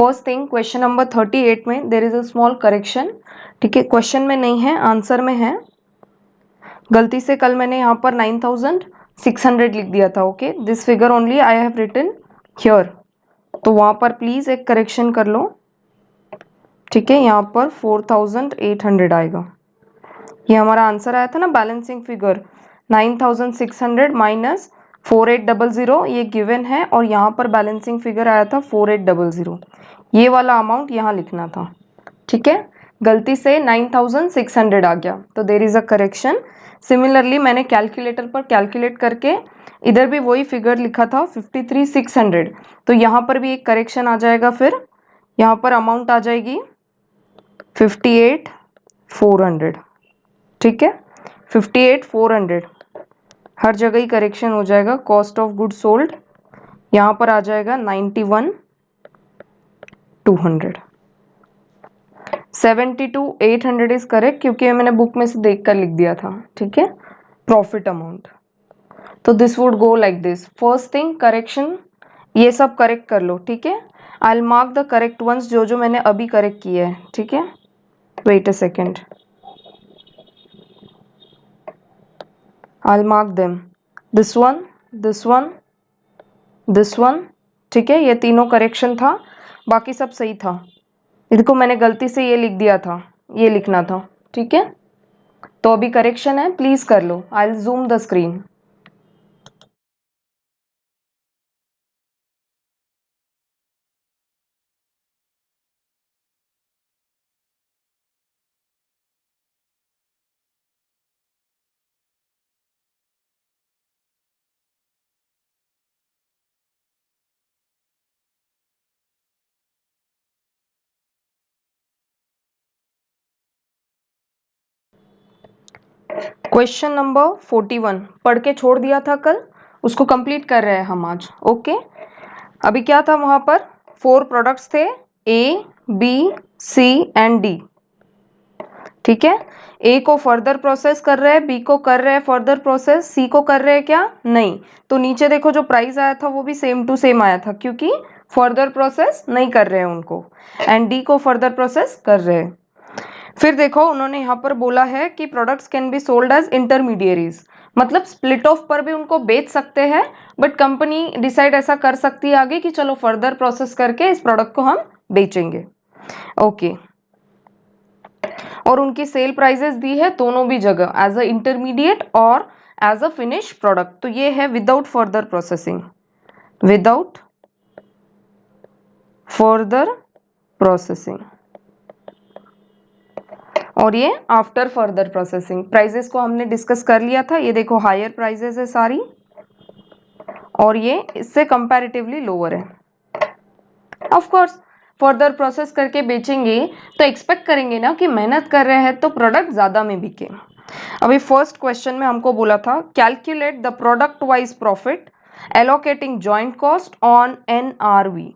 First thing question number 38 में there is a small correction, ठीक है, क्वेश्चन में नहीं है, आंसर में है। गलती से कल मैंने यहाँ पर 9600 लिख दिया था। Okay, this figure only I have written here, तो वहाँ पर प्लीज एक करेक्शन कर लो, ठीक है। यहाँ पर 4800 आएगा। ये हमारा आंसर आया था ना, बैलेंसिंग फिगर 9600 माइनस 4800, ये गिवन है, और यहाँ पर बैलेंसिंग फिगर आया था 4800। ये वाला अमाउंट यहाँ लिखना था, ठीक है। गलती से 9600 आ गया, तो there is a correction. Similarly मैंने कैलकुलेटर पर कैलकुलेट करके इधर भी वही फिगर लिखा था 53600, तो यहाँ पर भी एक करेक्शन आ जाएगा। फिर यहाँ पर अमाउंट आ जाएगी 58400, ठीक है, 58400। हर जगह ही करेक्शन हो जाएगा। कॉस्ट ऑफ गुड सोल्ड यहाँ पर आ जाएगा 91200। 72800 इज करेक्ट, क्योंकि मैंने बुक में से देख कर लिख दिया था, ठीक है, प्रॉफिट अमाउंट। तो this would go like this. First thing correction, ये सब करेक्ट कर लो, ठीक है। I will mark the correct ones, जो जो मैंने अभी करेक्ट किए हैं, ठीक है। Wait a second, I will mark them, this one, this one, this one, ठीक है। ये तीनों करेक्शन था, बाकी सब सही था। इसको मैंने गलती से ये लिख दिया था, ये लिखना था, ठीक है। तो अभी करेक्शन है, प्लीज कर लो। I will zoom the screen. Question number 41 पढ़ के छोड़ दिया था कल, उसको कंप्लीट कर रहे हैं हम आज। ओके, अभी क्या था वहां पर, 4 प्रोडक्ट्स थे, A B C and D, ठीक है। ए को फर्दर प्रोसेस कर रहे हैं, बी को कर रहे हैं फर्दर प्रोसेस, सी को कर रहे हैं क्या, नहीं। तो नीचे देखो जो प्राइस आया था वो भी सेम टू सेम आया था, क्योंकि फर्दर प्रोसेस नहीं कर रहे हैं उनको, एंड डी को फर्दर प्रोसेस कर रहे हैं। फिर देखो उन्होंने यहाँ पर बोला है कि products can be sold as intermediaries, मतलब स्प्लिट ऑफ पर भी उनको बेच सकते हैं, बट कंपनी डिसाइड ऐसा कर सकती है आगे कि चलो फर्दर प्रोसेस करके इस प्रोडक्ट को हम बेचेंगे। ओके, और उनकी सेल प्राइसेस दी है दोनों भी जगह, एज अ इंटरमीडिएट और एज अ फिनिश प्रोडक्ट। तो ये है without further processing, without further processing, और ये आफ्टर फर्दर प्रोसेसिंग। प्राइजेस को हमने डिस्कस कर लिया था, ये देखो हायर प्राइजेस है सारी, और ये इससे कंपैरेटिवली लोअर है। ऑफ कोर्स फर्दर प्रोसेस करके बेचेंगे तो एक्सपेक्ट करेंगे ना कि मेहनत कर रहे हैं तो प्रोडक्ट ज़्यादा में बिके। अभी फर्स्ट क्वेश्चन में हमको बोला था calculate the product wise profit allocating joint cost on NRV।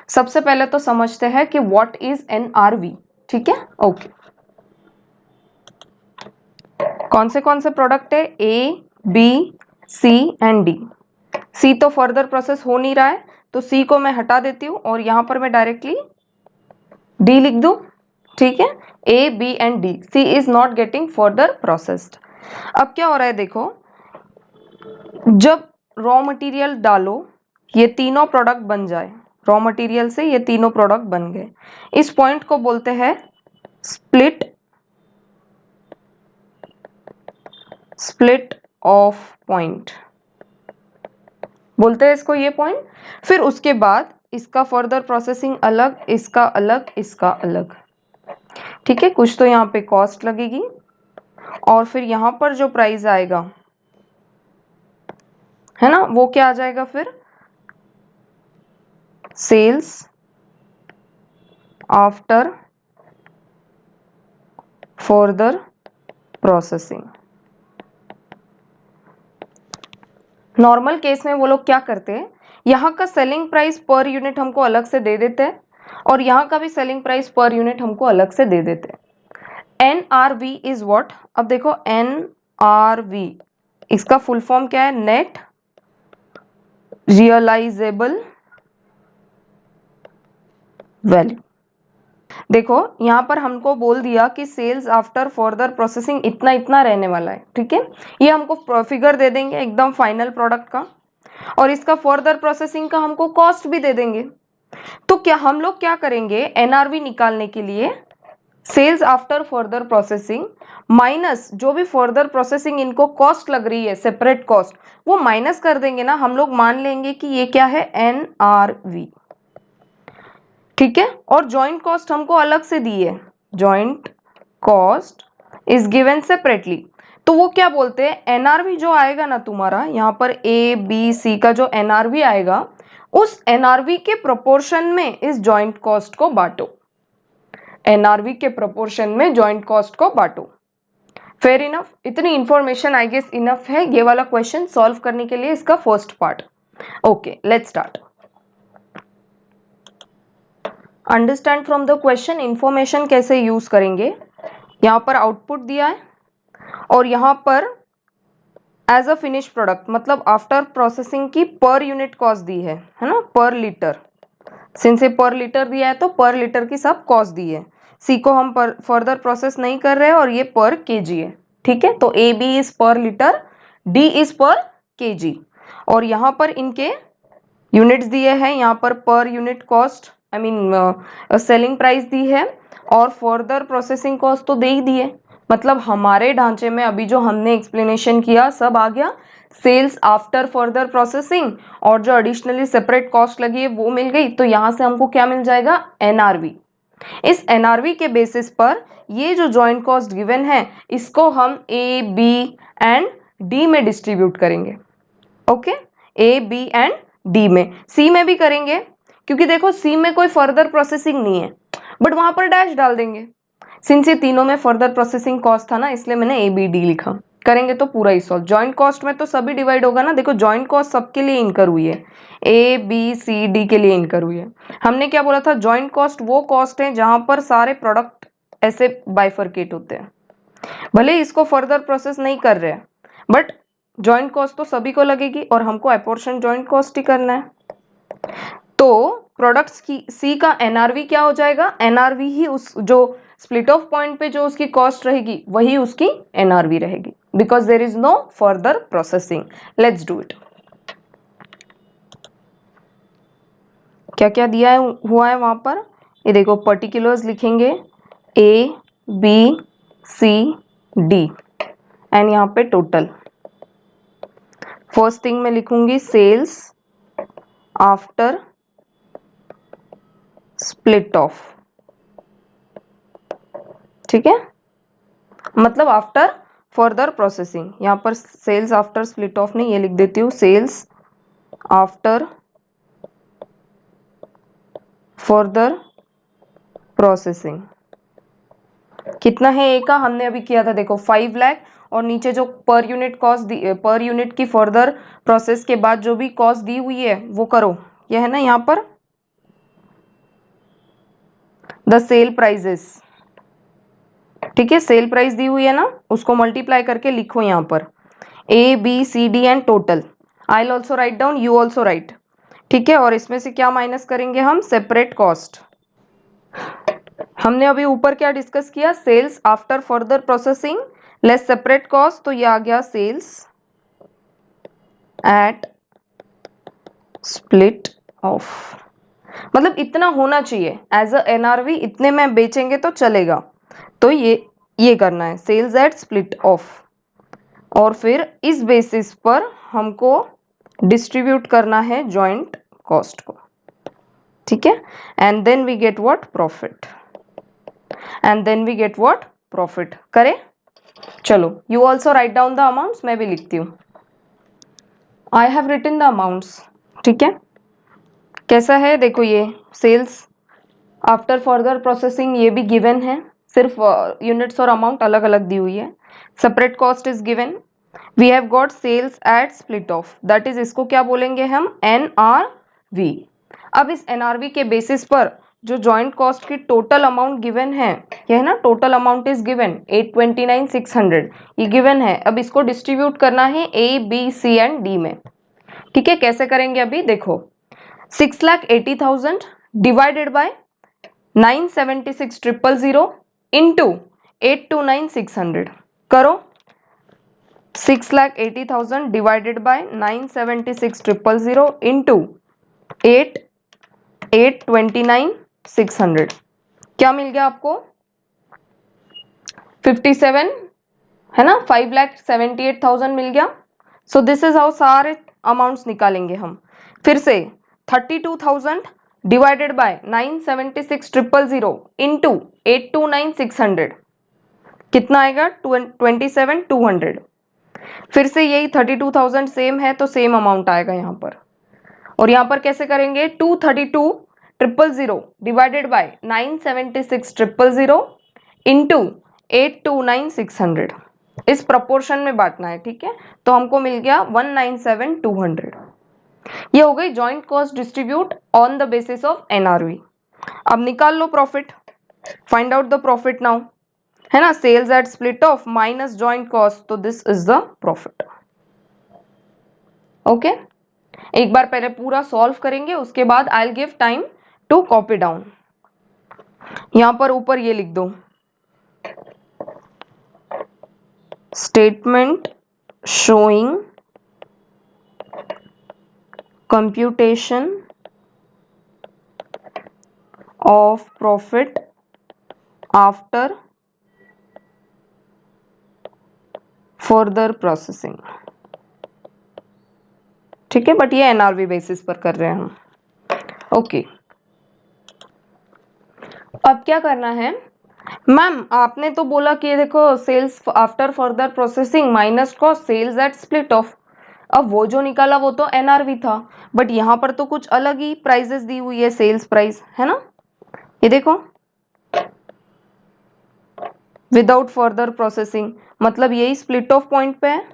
सबसे पहले तो समझते हैं कि व्हाट इज NRV, ठीक है। ओके, कौन से प्रोडक्ट है, A B C and D. C तो फर्दर प्रोसेस हो नहीं रहा है, तो सी को मैं हटा देती हूँ और यहां पर मैं डायरेक्टली डी लिख दूं, ठीक है। A B and D, C is not getting further processed. अब क्या हो रहा है देखो, जब रॉ मटेरियल डालो ये तीनों प्रोडक्ट बन जाए, रॉ मटेरियल से ये तीनों प्रोडक्ट बन गए, इस पॉइंट को बोलते हैं स्प्लिट ऑफ पॉइंट, बोलते हैं इसको ये पॉइंट। फिर उसके बाद इसका फर्दर प्रोसेसिंग अलग, इसका अलग, इसका अलग, ठीक है। कुछ तो यहाँ पे कॉस्ट लगेगी, और फिर यहाँ पर जो प्राइस आएगा है ना, वो क्या आ जाएगा फिर, sales after further processing. Normal case में वो लोग क्या करते हैं, यहाँ का सेलिंग प्राइस पर यूनिट हमको अलग से दे देते हैं, और यहाँ का भी सेलिंग प्राइस पर यूनिट हमको अलग से दे देते हैं। NRV इज व्हाट, अब देखो NRV इसका फुल फॉर्म क्या है, नेट रियलाइजेबल वैल्यू। देखो यहाँ पर हमको बोल दिया कि सेल्स आफ्टर फर्दर प्रोसेसिंग इतना इतना रहने वाला है, ठीक है। ये हमको फिगर दे देंगे एकदम फाइनल प्रोडक्ट का, और इसका फर्दर प्रोसेसिंग का हमको कॉस्ट भी दे देंगे। तो क्या हम लोग क्या करेंगे, एनआरवी निकालने के लिए sales after further processing minus जो भी फर्दर प्रोसेसिंग इनको कॉस्ट लग रही है, सेपरेट कॉस्ट, वो माइनस कर देंगे ना। हम लोग मान लेंगे कि ये क्या है, एनआरवी, ठीक है। और जॉइंट कॉस्ट हमको अलग से दी है, joint cost is given separately. तो वो क्या बोलते हैं, एनआरवी जो आएगा ना तुम्हारा यहाँ पर ए बी सी का जो एनआरवी आएगा, उस एनआरवी के प्रोपोर्शन में इस जॉइंट कॉस्ट को बांटो, एनआरवी के प्रोपोर्शन में जॉइंट कॉस्ट को बांटो। फेयर इनफ, इतनी इंफॉर्मेशन आई गेस इनफ है ये वाला क्वेश्चन सॉल्व करने के लिए, इसका first part. Okay, let's start. Understand from the question information कैसे यूज करेंगे। यहाँ पर आउटपुट दिया है और यहाँ पर एज अ फिनिश प्रोडक्ट मतलब आफ्टर प्रोसेसिंग की पर यूनिट कॉस्ट दी है ना, पर लीटर। सिंस ये पर लीटर दिया है तो पर लीटर की सब कॉस्ट दी है। सी को हम पर फर्दर प्रोसेस नहीं कर रहे हैं और ये पर केजी है, ठीक है। तो A B is per litre, D is per kg, और यहाँ पर इनके यूनिट्स दिए हैं, यहाँ पर unit cost I mean selling price दी है, और फर्दर प्रोसेसिंग कॉस्ट तो दे ही दिए। मतलब हमारे ढांचे में अभी जो हमने एक्सप्लेनेशन किया सब आ गया, सेल्स आफ्टर फर्दर प्रोसेसिंग, और जो एडिशनली सेपरेट कॉस्ट लगी है वो मिल गई। तो यहाँ से हमको क्या मिल जाएगा, एनआरवी। इस एनआरवी के बेसिस पर ये जो जॉइंट कॉस्ट गिवन है इसको हम ए बी एंड डी में डिस्ट्रीब्यूट करेंगे। Okay, A B and D में, सी में भी करेंगे क्योंकि देखो सी में कोई फर्दर प्रोसेसिंग नहीं है, बट वहां पर डैश डाल देंगे। सिंस ये तीनों में फर्दर प्रोसेसिंग कॉस्ट था ना, इसलिए मैंने ए बी डी लिखा। करेंगे तो पूरा ही सॉल्व। जॉइंट कॉस्ट में तो सभी डिवाइड होगा ना, देखो जॉइंट कॉस्ट सबके लिए इनकर हुई है, ए बी सी डी के लिए इनकर हुई है। हमने क्या बोला था, जॉइंट कॉस्ट वो कॉस्ट है जहां पर सारे प्रोडक्ट ऐसे बाइफरकेट होते हैं, भले इसको फर्दर प्रोसेस नहीं कर रहे हैं बट जॉइंट कॉस्ट तो सभी को लगेगी और हमको अपोर्शन जॉइंट कॉस्ट ही करना है। तो प्रोडक्ट्स की सी का एनआरवी क्या हो जाएगा, एनआरवी ही उस जो स्प्लिट ऑफ पॉइंट पे जो उसकी कॉस्ट रहेगी वही उसकी एनआरवी रहेगी, because there is no further processing. Let's do it. क्या क्या दिया है हुआ है वहां पर, ये देखो पर्टिकुलर्स लिखेंगे A B C D and यहाँ पे टोटल। फर्स्ट थिंग मैं लिखूंगी सेल्स आफ्टर स्प्लिट ऑफ, ठीक है, मतलब आफ्टर फर्दर प्रोसेसिंग। यहाँ पर सेल्स आफ्टर स्प्लिट ऑफ नहीं, ये लिख देती हूँ सेल्स आफ्टर फर्दर प्रोसेसिंग। कितना है ए का, हमने अभी किया था देखो 5 लाख, और नीचे जो पर यूनिट कॉस्ट दी, पर यूनिट की फर्दर प्रोसेस के बाद जो भी कॉस्ट दी हुई है वो करो, ये है ना यहाँ पर द सेल प्राइजेस, ठीक है। सेल प्राइस दी हुई है ना, उसको मल्टीप्लाई करके लिखो यहाँ पर A B C D and total. I will also write down, you also write, ठीक है। और इसमें से क्या माइनस करेंगे हम, सेपरेट कॉस्ट। हमने अभी ऊपर क्या डिस्कस किया, sales after further processing less separate cost, तो ये आ गया सेल्स एट स्प्लिट ऑफ। मतलब इतना होना चाहिए एज अ एनआरवी, इतने में बेचेंगे तो चलेगा। तो ये करना है सेल्स एट स्प्लिट ऑफ, और फिर इस बेसिस पर हमको डिस्ट्रीब्यूट करना है जॉइंट कॉस्ट को, ठीक है। And then we get what, profit, and then we get what, profit. करें, चलो you also write down the amounts, मैं भी लिखती हूँ। I have written the amounts, ठीक है। कैसा है देखो, ये सेल्स आफ्टर फर्दर प्रोसेसिंग ये भी गिवन है, सिर्फ यूनिट्स और अमाउंट अलग अलग दी हुई है। Separate cost is given, we have got sales at split off, that is इसको क्या बोलेंगे हम, एनआरवी। अब इस एनआरवी के बेसिस पर जो जॉइंट कॉस्ट की टोटल अमाउंट गिवन है, यह है ना, टोटल अमाउंट इज गिवन 829,600, ये गिवन है। अब इसको डिस्ट्रीब्यूट करना है A B C and D में, ठीक है। कैसे करेंगे अभी देखो, 6,80,000 डिवाइडेड बाय 976,000 इंटू 829,600 करो। 6,80,000 डिवाइडेड बाय 976,000 इंटू 829,600 क्या मिल गया आपको? 57 है ना, 5,78,000 मिल गया। सो दिस इज हाउ सारे अमाउंट्स निकालेंगे हम। फिर से 32,000 डिवाइडेड बाय 976,000 इंटू 829,600 कितना आएगा? 27,200। फिर से यही 32,000 सेम है तो सेम अमाउंट आएगा यहाँ पर। और यहाँ पर कैसे करेंगे? 232,000 डिवाइडेड बाय 976,000 इंटू 829,600 इस प्रपोर्शन में बांटना है, ठीक है। तो हमको मिल गया 197,200। ये हो गई joint cost distribute on the basis of NRV. अब निकाल लो profit, find out the profit now, है ना। Sales at split of minus joint cost, तो this is the profit. Okay, एक बार पहले पूरा सॉल्व करेंगे, उसके बाद I will give time to copy down. यहां पर ऊपर ये लिख दो, statement showing computation of profit after further processing, ठीक है। बट ये एनआरवी बेसिस पर कर रहे हैं हम। ओके, अब क्या करना है मैम? आपने तो बोला कि देखो sales after further processing minus cost sales at split off. अब वो जो निकाला वो तो एनआरवी था, बट यहाँ पर तो कुछ अलग ही प्राइजेस दी हुई है, सेल्स प्राइस, है ना। ये देखो, विदाउट फर्दर प्रोसेसिंग, मतलब यही स्प्लिट ऑफ पॉइंट पे है।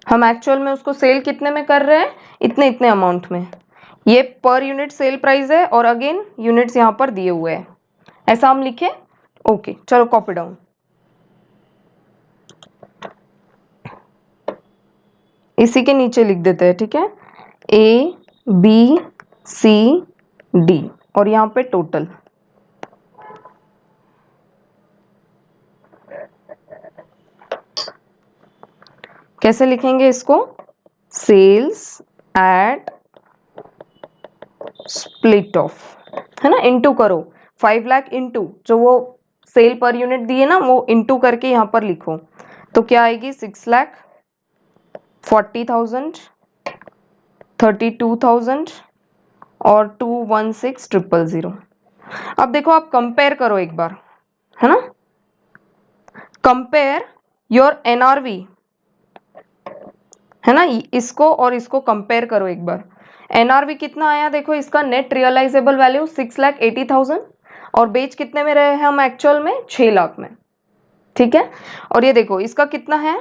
हम एक्चुअल में उसको सेल कितने में कर रहे हैं? इतने इतने अमाउंट में। ये पर यूनिट सेल प्राइस है और अगेन यूनिट्स यहाँ पर दिए हुए हैं, ऐसा हम लिखे। ओके, चलो कॉपी डाउन। इसी के नीचे लिख देते हैं, ठीक है, A B C D और यहाँ पे टोटल। कैसे लिखेंगे इसको? सेल्स एट स्प्लिट ऑफ, है ना, इंटू करो 5 लाख इंटू जो वो सेल पर यूनिट दिए ना, वो इंटू करके यहाँ पर लिखो। तो क्या आएगी? 6,40,000, 32,000 और 216,000। अब देखो, आप कंपेयर करो एक बार, है ना। कंपेयर योर एनआरवी, है ना, इसको और इसको कंपेयर करो एक बार। एनआरवी कितना आया देखो, इसका नेट रियलाइजेबल वैल्यू 6,80,000 और बेच कितने में रहे हैं हम एक्चुअल में? 6 लाख में, ठीक है। और ये देखो इसका कितना है?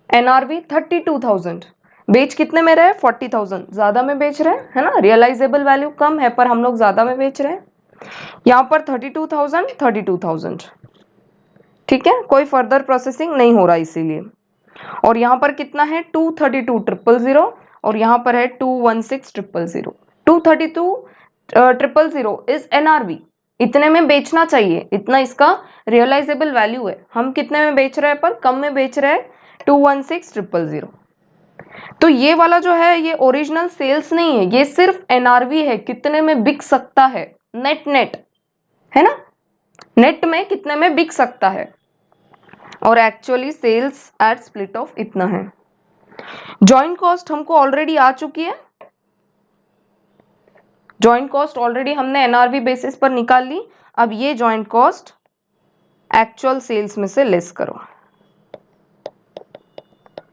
एनआरवी 32,000, बेच कितने में रहे? 40,000, ज्यादा में बेच रहे हैं, है ना। रियलाइजेबल वैल्यू कम है पर हम लोग ज्यादा में बेच रहे हैं। यहाँ पर 32,000 32,000, ठीक है, कोई फर्दर प्रोसेसिंग नहीं हो रहा इसीलिए। और यहाँ पर कितना है? 232,000 और यहाँ पर है 216,000। 232,000 इज एनआरवी, इतने में बेचना चाहिए, इतना इसका रियलाइजेबल वैल्यू है। हम कितने में बेच रहे हैं? पर कम में बेच रहे हैं, 216,000। तो ये वाला जो है ये ओरिजिनल सेल्स नहीं है, ये सिर्फ एनआरवी है, कितने में बिक सकता है, नेट नेट, है ना, नेट में कितने में बिक सकता है। और actually sales at split off इतना है। जॉइंट कॉस्ट हमको ऑलरेडी आ चुकी है, जॉइंट कॉस्ट ऑलरेडी हमने एनआरवी बेसिस पर निकाल ली। अब ये जॉइंट कॉस्ट एक्चुअल सेल्स में से लेस करो,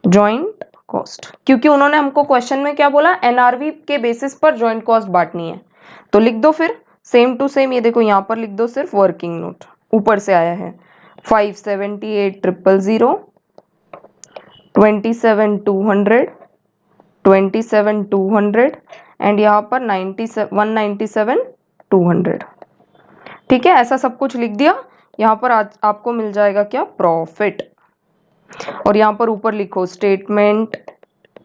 जॉइंट कॉस्ट, क्योंकि उन्होंने हमको क्वेश्चन में क्या बोला? एनआरवी के बेसिस पर जॉइंट कॉस्ट बांटनी है। तो लिख दो फिर सेम टू सेम, ये देखो यहाँ पर लिख दो सिर्फ वर्किंग नोट, ऊपर से आया है 578,000, 27,200, 27,200 एंड यहाँ पर 197,200, ठीक है। ऐसा सब कुछ लिख दिया। यहाँ पर आज आपको मिल जाएगा क्या? प्रॉफिट। और यहाँ पर ऊपर लिखो statement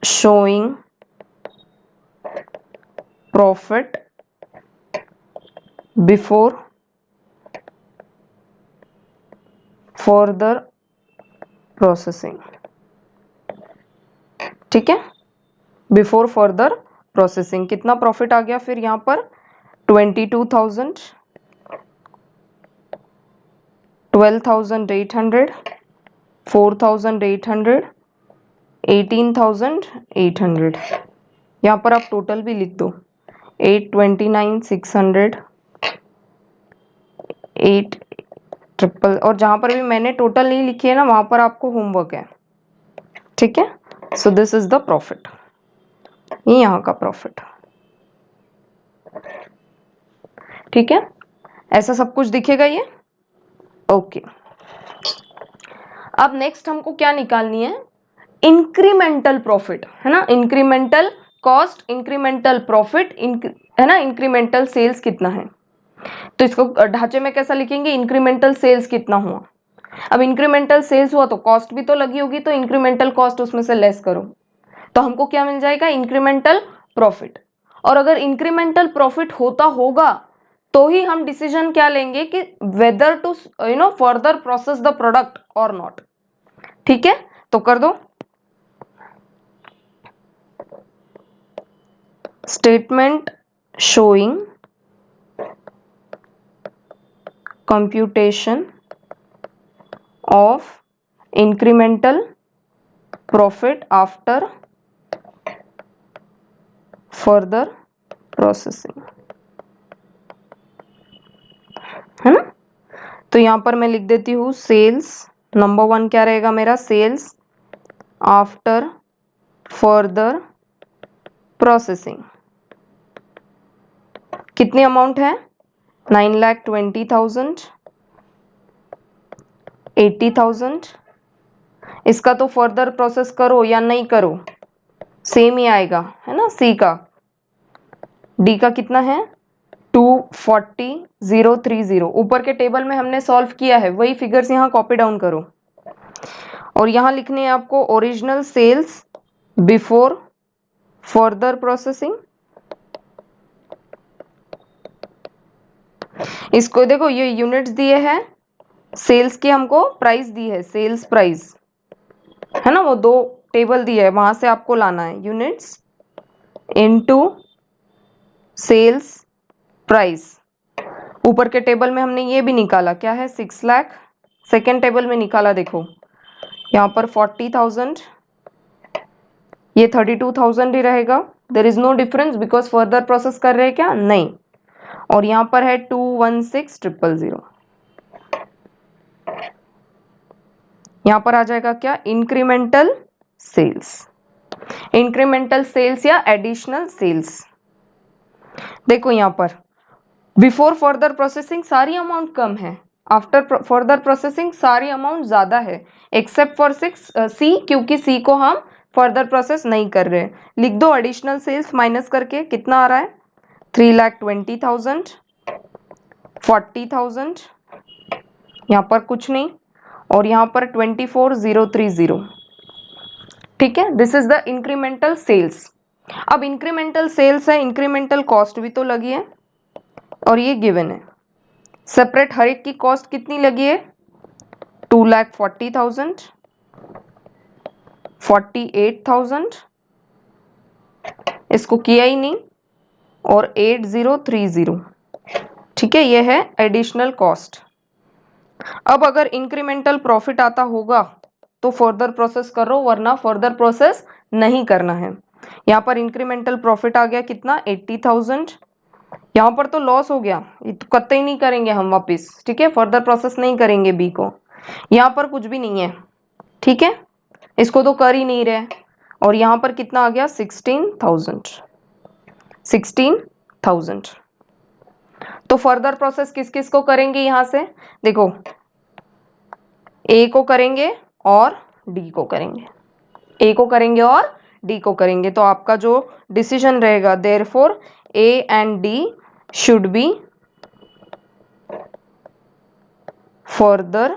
showing profit before further processing. ठीक है, बिफोर फर्दर प्रोसेसिंग कितना प्रॉफिट आ गया फिर यहाँ पर 22,000, 12,800, 4,800, 18,800। यहाँ पर आप टोटल भी लिख दो 829,600, 8 ट्रिपल, और जहाँ पर भी मैंने टोटल नहीं लिखी है ना वहाँ पर आपको होमवर्क है। ठीक है, so this is the profit, ये यहाँ का प्रॉफिट। ठीक है, ऐसा सब कुछ दिखेगा ये। ओके, अब नेक्स्ट हमको क्या निकालनी है, इंक्रीमेंटल प्रॉफिट, है ना, इंक्रीमेंटल कॉस्ट, इंक्रीमेंटल प्रॉफिट, है ना, इंक्रीमेंटल सेल्स कितना है। तो इसको ढांचे में कैसा लिखेंगे, इंक्रीमेंटल सेल्स कितना हुआ। अब इंक्रीमेंटल सेल्स हुआ तो कॉस्ट भी तो लगी होगी, तो इंक्रीमेंटल कॉस्ट उसमें से लेस करो, तो हमको क्या मिल जाएगा, इंक्रीमेंटल प्रॉफिट। और अगर इंक्रीमेंटल प्रॉफिट होता होगा तो ही हम डिसीजन क्या लेंगे कि whether to further process the product और नॉट। ठीक है, तो कर दो, statement showing computation of incremental profit after further processing, है ना। तो यहां पर मैं लिख देती हूं सेल्स, नंबर 1 क्या रहेगा मेरा, सेल्स आफ्टर फर्दर प्रोसेसिंग। कितनी अमाउंट है, 9,20,000, 80,000। इसका तो फर्दर प्रोसेस करो या नहीं करो सेम ही आएगा, है ना। सी का, डी का कितना है 240,030। ऊपर के टेबल में हमने सॉल्व किया है, वही फिगर्स यहाँ कॉपी डाउन करो। और यहाँ लिखने है आपको original sales before further processing. इसको देखो, ये यूनिट्स दिए हैं, सेल्स की हमको प्राइस दी है, सेल्स प्राइस, है ना, वो 2 टेबल दिए है, वहां से आपको लाना है यूनिट्स इनटू सेल्स प्राइस। ऊपर के टेबल में हमने ये भी निकाला, क्या है 6 लाख। सेकेंड टेबल में निकाला, देखो यहाँ पर 40,000, ये 32,000 ही रहेगा, there is no difference because further process कर रहे हैं क्या, नहीं। और यहाँ पर है 216,000। यहाँ पर आ जाएगा क्या, इंक्रीमेंटल सेल्स, इंक्रीमेंटल सेल्स या एडिशनल सेल्स। देखो यहाँ पर बिफोर फर्दर प्रोसेसिंग सारी अमाउंट कम है, आफ्टर फर्दर प्रोसेसिंग सारी अमाउंट ज्यादा है, एक्सेप्ट फॉर 6 सी, क्योंकि सी को हम फर्दर प्रोसेस नहीं कर रहे। लिख दो एडिशनल सेल्स माइनस करके कितना आ रहा है, 3,20,000, 40,000, यहाँ पर कुछ नहीं, और यहाँ पर 24,030। ठीक है, this is the incremental sales. अब इंक्रीमेंटल सेल्स है, इंक्रीमेंटल कॉस्ट भी तो लगी है, और ये गिवन है सेपरेट, हर एक की कॉस्ट कितनी लगी है, 2,40,000, 48,000, इसको किया ही नहीं, और 8,030। ठीक है, ये है एडिशनल कॉस्ट। अब अगर इंक्रीमेंटल प्रॉफिट आता होगा तो फर्दर प्रोसेस करो, वरना फर्दर प्रोसेस नहीं करना है। यहाँ पर इंक्रीमेंटल प्रॉफिट आ गया कितना, 80,000। यहाँ पर तो लॉस हो गया, ये तो कतई नहीं करेंगे हम वापस। ठीक है, फर्दर प्रोसेस नहीं करेंगे बी को, यहाँ पर कुछ भी नहीं है। ठीक है, इसको तो कर ही नहीं रहे। और यहाँ पर कितना आ गया, 16,000, 16,000। तो फर्दर प्रोसेस किस किस को करेंगे, यहाँ से देखो, ए को करेंगे और डी को करेंगे, ए को करेंगे और डी को करेंगे। तो आपका जो डिसीजन रहेगा, therefore A and D should be further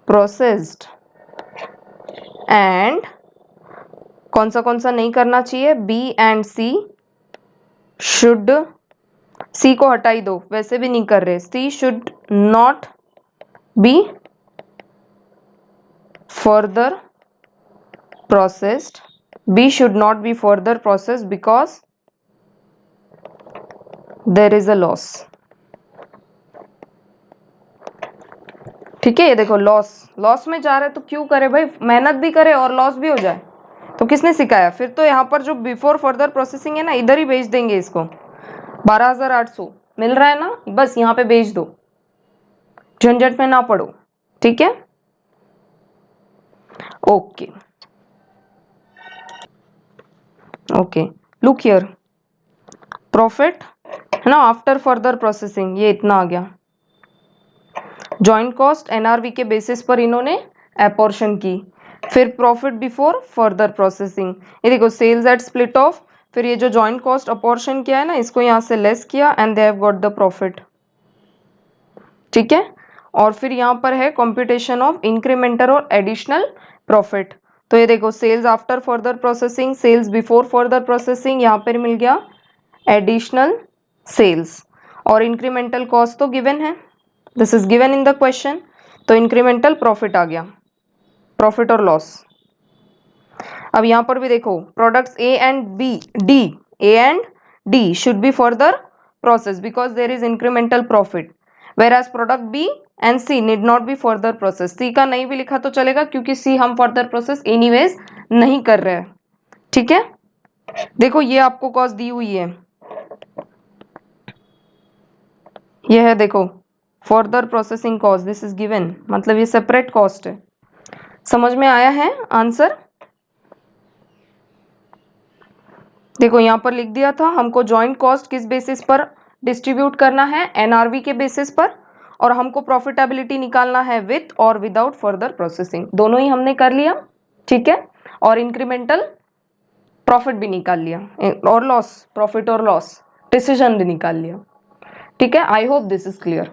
processed, and कौन सा नहीं करना चाहिए, B and C should, C को हटा ही दो, वैसे भी नहीं कर रहे, C should not be further processed, B should not be further processed because there is a loss. ठीक है, ये देखो लॉस, लॉस में जा रहे तो क्यों करे भाई, मेहनत भी करे और लॉस भी हो जाए, तो किसने सिखाया, फिर तो यहाँ पर जो बिफोर फर्दर प्रोसेसिंग है ना, इधर ही भेज देंगे इसको, 12,800 मिल रहा है ना, बस यहाँ पे भेज दो, झंझट में ना पड़ो। ठीक है, okay okay, look here, profit है ना आफ्टर फर्दर प्रोसेसिंग, ये इतना आ गया, जॉइंट कॉस्ट एनआरवी के बेसिस पर इन्होंने एपोर्शन की, फिर प्रॉफिट बिफोर फर्दर प्रोसेसिंग, ये देखो सेल्स एट स्प्लिट ऑफ, फिर ये जो जॉइंट कॉस्ट अपोर्शन किया है ना, इसको यहाँ से लेस किया and they have got the profit. ठीक है, और फिर यहाँ पर है कंप्यूटेशन ऑफ इंक्रीमेंटल और एडिशनल प्रॉफिट, तो ये देखो sales after further processing, sales before further processing, यहाँ पर मिल गया एडिशनल सेल्स, और इंक्रीमेंटल कॉस्ट तो गिवन है, this is given in the question, तो इंक्रीमेंटल प्रॉफिट आ गया, प्रॉफिट और लॉस। अब यहां पर भी देखो products A and B D, A and D should be further process because there is incremental profit, whereas product B and C need not be further process, C का नहीं भी लिखा तो चलेगा क्योंकि सी हम फर्दर प्रोसेस एनीवेज नहीं कर रहे हैं। ठीक है, देखो ये आपको कॉस्ट दी हुई है, ये है देखो further processing cost, this is given, मतलब ये सेपरेट कॉस्ट है। समझ में आया है आंसर? देखो यहाँ पर लिख दिया था हमको जॉइंट कॉस्ट किस बेसिस पर डिस्ट्रीब्यूट करना है, एनआरवी के बेसिस पर, और हमको प्रॉफिटेबिलिटी निकालना है विथ और विदाउट फर्दर प्रोसेसिंग, दोनों ही हमने कर लिया। ठीक है, और इंक्रीमेंटल प्रॉफिट भी निकाल लिया, और लॉस, प्रॉफिट और लॉस डिसीजन भी निकाल लिया। ठीक है, I hope this is clear.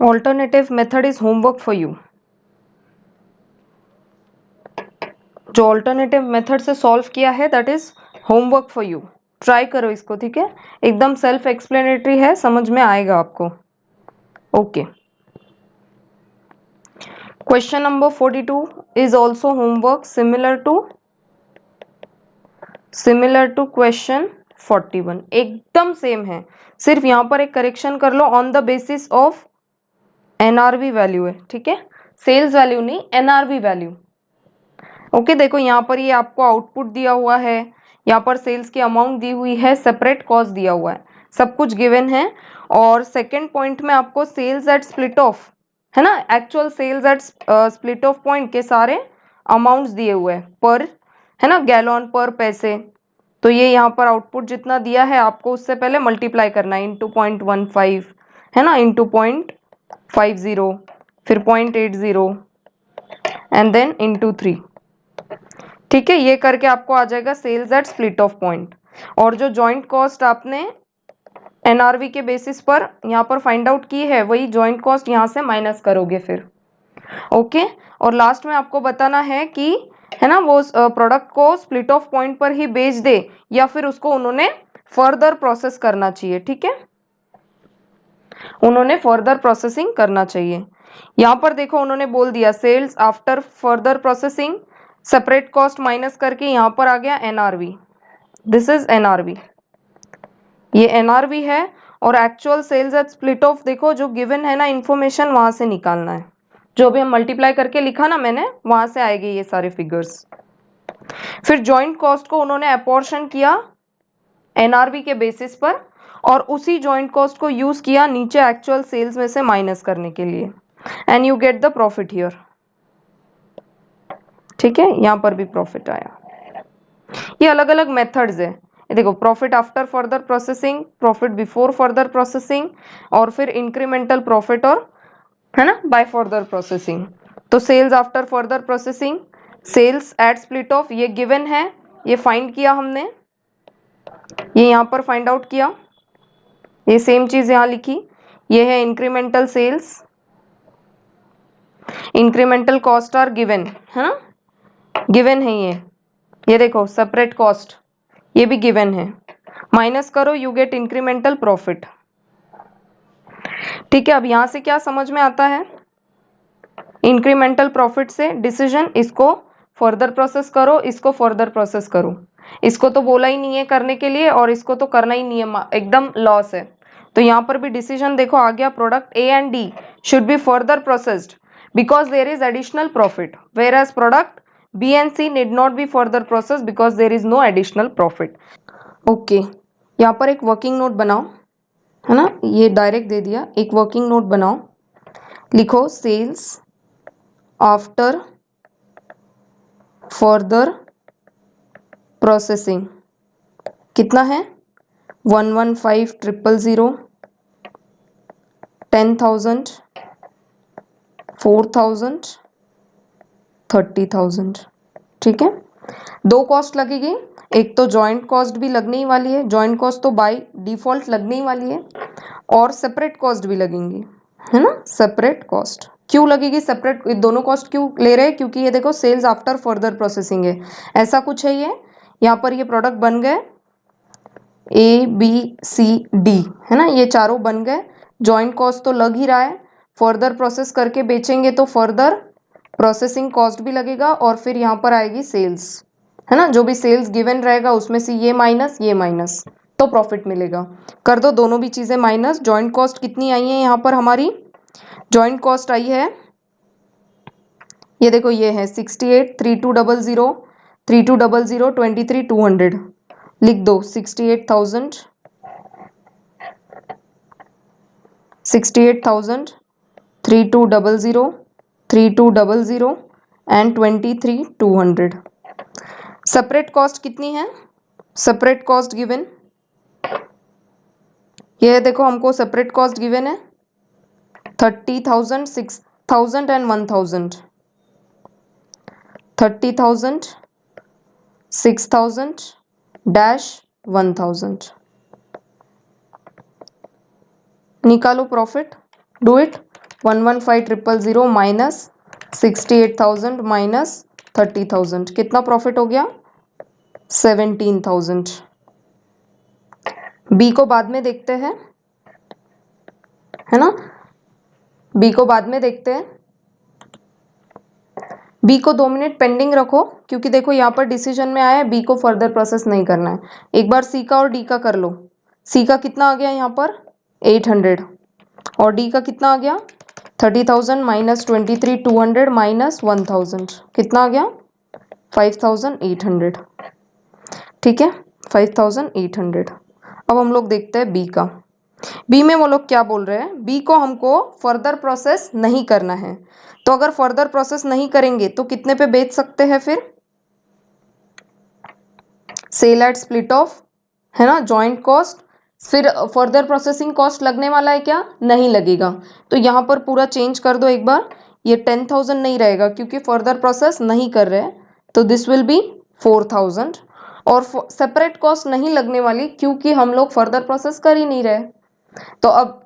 Alternative method is homework for you. जो ऑल्टरनेटिव मेथड से सॉल्व किया है that is homework for you. Try करो इसको, ठीक है। एकदम सेल्फ एक्सप्लेनेटरी है, समझ में आएगा आपको। Okay, question number 42 is also homework similar to question 41। एकदम सेम है, सिर्फ यहां पर एक करेक्शन कर लो, on the basis of NRV value है, ठीक है। सेल्स वैल्यू नहीं, एनआरवी वैल्यू। ओके, देखो यहाँ पर ये आपको आउटपुट दिया हुआ है, यहाँ पर सेल्स की अमाउंट दी हुई है, सेपरेट कॉस्ट दिया हुआ है, सब कुछ गिवन है। और सेकंड पॉइंट में आपको सेल्स एट स्प्लिट ऑफ, है ना, actual sales at split off point के सारे अमाउंट्स दिए हुए हैं पर, है ना, गैलन पर पैसे। तो ये यहाँ पर आउटपुट जितना दिया है आपको उससे पहले मल्टीप्लाई करना है इंटू 0.15, है ना, इंटू 0.50, फिर 0.80 एंड देन इंटू 3। ठीक है, ये करके आपको आ जाएगा sales at split off point. और जो जॉइंट कॉस्ट आपने एनआरवी के बेसिस पर यहाँ पर फाइंड आउट की है वही जॉइंट कॉस्ट यहाँ से माइनस करोगे फिर। ओके, और लास्ट में आपको बताना है कि, है ना, वो प्रोडक्ट को स्प्लिट ऑफ पॉइंट पर ही बेच दे या फिर उसको उन्होंने फर्दर प्रोसेस करना चाहिए। ठीक है, उन्होंने फर्दर प्रोसेसिंग करना चाहिए। यहाँ पर देखो उन्होंने बोल दिया sales after further processing, separate cost minus करके यहाँ पर आ गया एनआरवी। दिस इज एनआरवी, ये एनआरवी है। और actual sales at split off देखो जो गिवन है ना इंफॉर्मेशन, वहां से निकालना है। जो भी हम मल्टीप्लाई करके लिखा ना मैंने, वहां से आएगी ये सारे फिगर्स। फिर जॉइंट कॉस्ट को उन्होंने अपॉर्शन किया एनआरवी के बेसिस पर, और उसी जॉइंट कॉस्ट को यूज किया नीचे एक्चुअल सेल्स में से माइनस करने के लिए, and you get the profit here. ठीक है, यहां पर भी प्रॉफिट आया। ये अलग अलग मेथड्स है, ये देखो, profit after further processing, profit before further processing, और फिर इंक्रीमेंटल प्रॉफिट, और, है ना, बाय फर्दर प्रोसेसिंग। तो sales after further processing, sales at split off, ये गिवन है, ये फाइंड किया हमने, ये यहां पर फाइंड आउट किया, ये सेम चीज यहां लिखी। ये है incremental sales, incremental cost are given, है ना, गिवन है ये देखो सेपरेट कॉस्ट, ये भी गिवन है, माइनस करो यू गेट इंक्रीमेंटल प्रॉफिट। ठीक है, अब यहां से क्या समझ में आता है, इंक्रीमेंटल प्रॉफिट से डिसीजन, इसको फर्दर प्रोसेस करो, इसको फर्दर प्रोसेस करो। इसको तो बोला ही नहीं है करने के लिए और इसको तो करना ही नहीं है, एकदम लॉस है। तो यहाँ पर भी डिसीजन देखो आ गया, product A and D should be further processed because there is additional profit, whereas product B and C need not be further process because there is no additional profit. Okay, यहाँ पर एक working note बनाओ, है ना, ये direct दे दिया, एक working note बनाओ, लिखो सेल्स आफ्टर फर्दर प्रोसेसिंग कितना है, 115,000, 10,000, 4,000, 30,000। ठीक है, दो कॉस्ट लगेगी, एक तो जॉइंट कॉस्ट भी लगने ही वाली है, जॉइंट कॉस्ट तो बाय डिफॉल्ट लगने ही वाली है, और सेपरेट कॉस्ट भी लगेंगी, है ना। सेपरेट कॉस्ट क्यों लगेगी, सेपरेट दोनों कॉस्ट क्यों ले रहे हैं, क्योंकि ये देखो सेल्स आफ्टर फर्दर प्रोसेसिंग है, ऐसा कुछ है ये। यहाँ पर ये प्रोडक्ट बन गए ए बी सी डी, है ना, ये चारों बन गए, जॉइंट कॉस्ट तो लग ही रहा है, फर्दर प्रोसेस करके बेचेंगे तो फर्दर प्रोसेसिंग कॉस्ट भी लगेगा, और फिर यहाँ पर आएगी सेल्स, है ना, जो भी सेल्स गिवन रहेगा उसमें से ये माइनस तो प्रॉफिट मिलेगा। कर दो दोनों भी चीजें माइनस। जॉइंट कॉस्ट कितनी आई है यहाँ पर हमारी, जॉइंट कॉस्ट आई है, ये देखो ये है 68,3200, 3200, 23,200, लिख दो 68,000, 68,000, 3200, 3200 एंड 23,200। सेपरेट कॉस्ट कितनी है, सेपरेट कॉस्ट गिवन, ये देखो हमको सेपरेट कॉस्ट गिवन है 30,000, 6,000 एंड 1,000, 30,000, 6,000 डैश 1,000। निकालो profit, do it, 115,000 minus 68,000 minus 30,000, कितना प्रॉफिट हो गया? 17,000। बी को बाद में देखते हैं, है ना, बी को बाद में देखते हैं। बी को 2 मिनट पेंडिंग रखो, क्योंकि देखो यहाँ पर डिसीजन में आया है बी को फर्दर प्रोसेस नहीं करना है। एक बार सी का और डी का कर लो। सी का कितना आ गया यहाँ पर? 800, और डी का कितना आ गया? 30,000 माइनस 23,200 माइनस 1,000, कितना आ गया? 5,800। ठीक है, 5,800। अब हम लोग देखते हैं बी का। बी में वो लोग क्या बोल रहे हैं? बी को हमको फर्दर प्रोसेस नहीं करना है, तो अगर फर्दर प्रोसेस नहीं करेंगे तो कितने पे बेच सकते हैं फिर? सेल एट स्प्लिट ऑफ, है ना, जॉइंट कॉस्ट। फिर फर्दर प्रोसेसिंग कॉस्ट लगने वाला है क्या? नहीं लगेगा। तो यहाँ पर पूरा चेंज कर दो एक बार, ये 10,000 नहीं रहेगा क्योंकि फर्दर प्रोसेस नहीं कर रहे हैं, तो दिस विल बी 4,000। और सेपरेट कॉस्ट नहीं लगने वाली क्योंकि हम लोग फर्दर प्रोसेस कर ही नहीं रहे। तो अब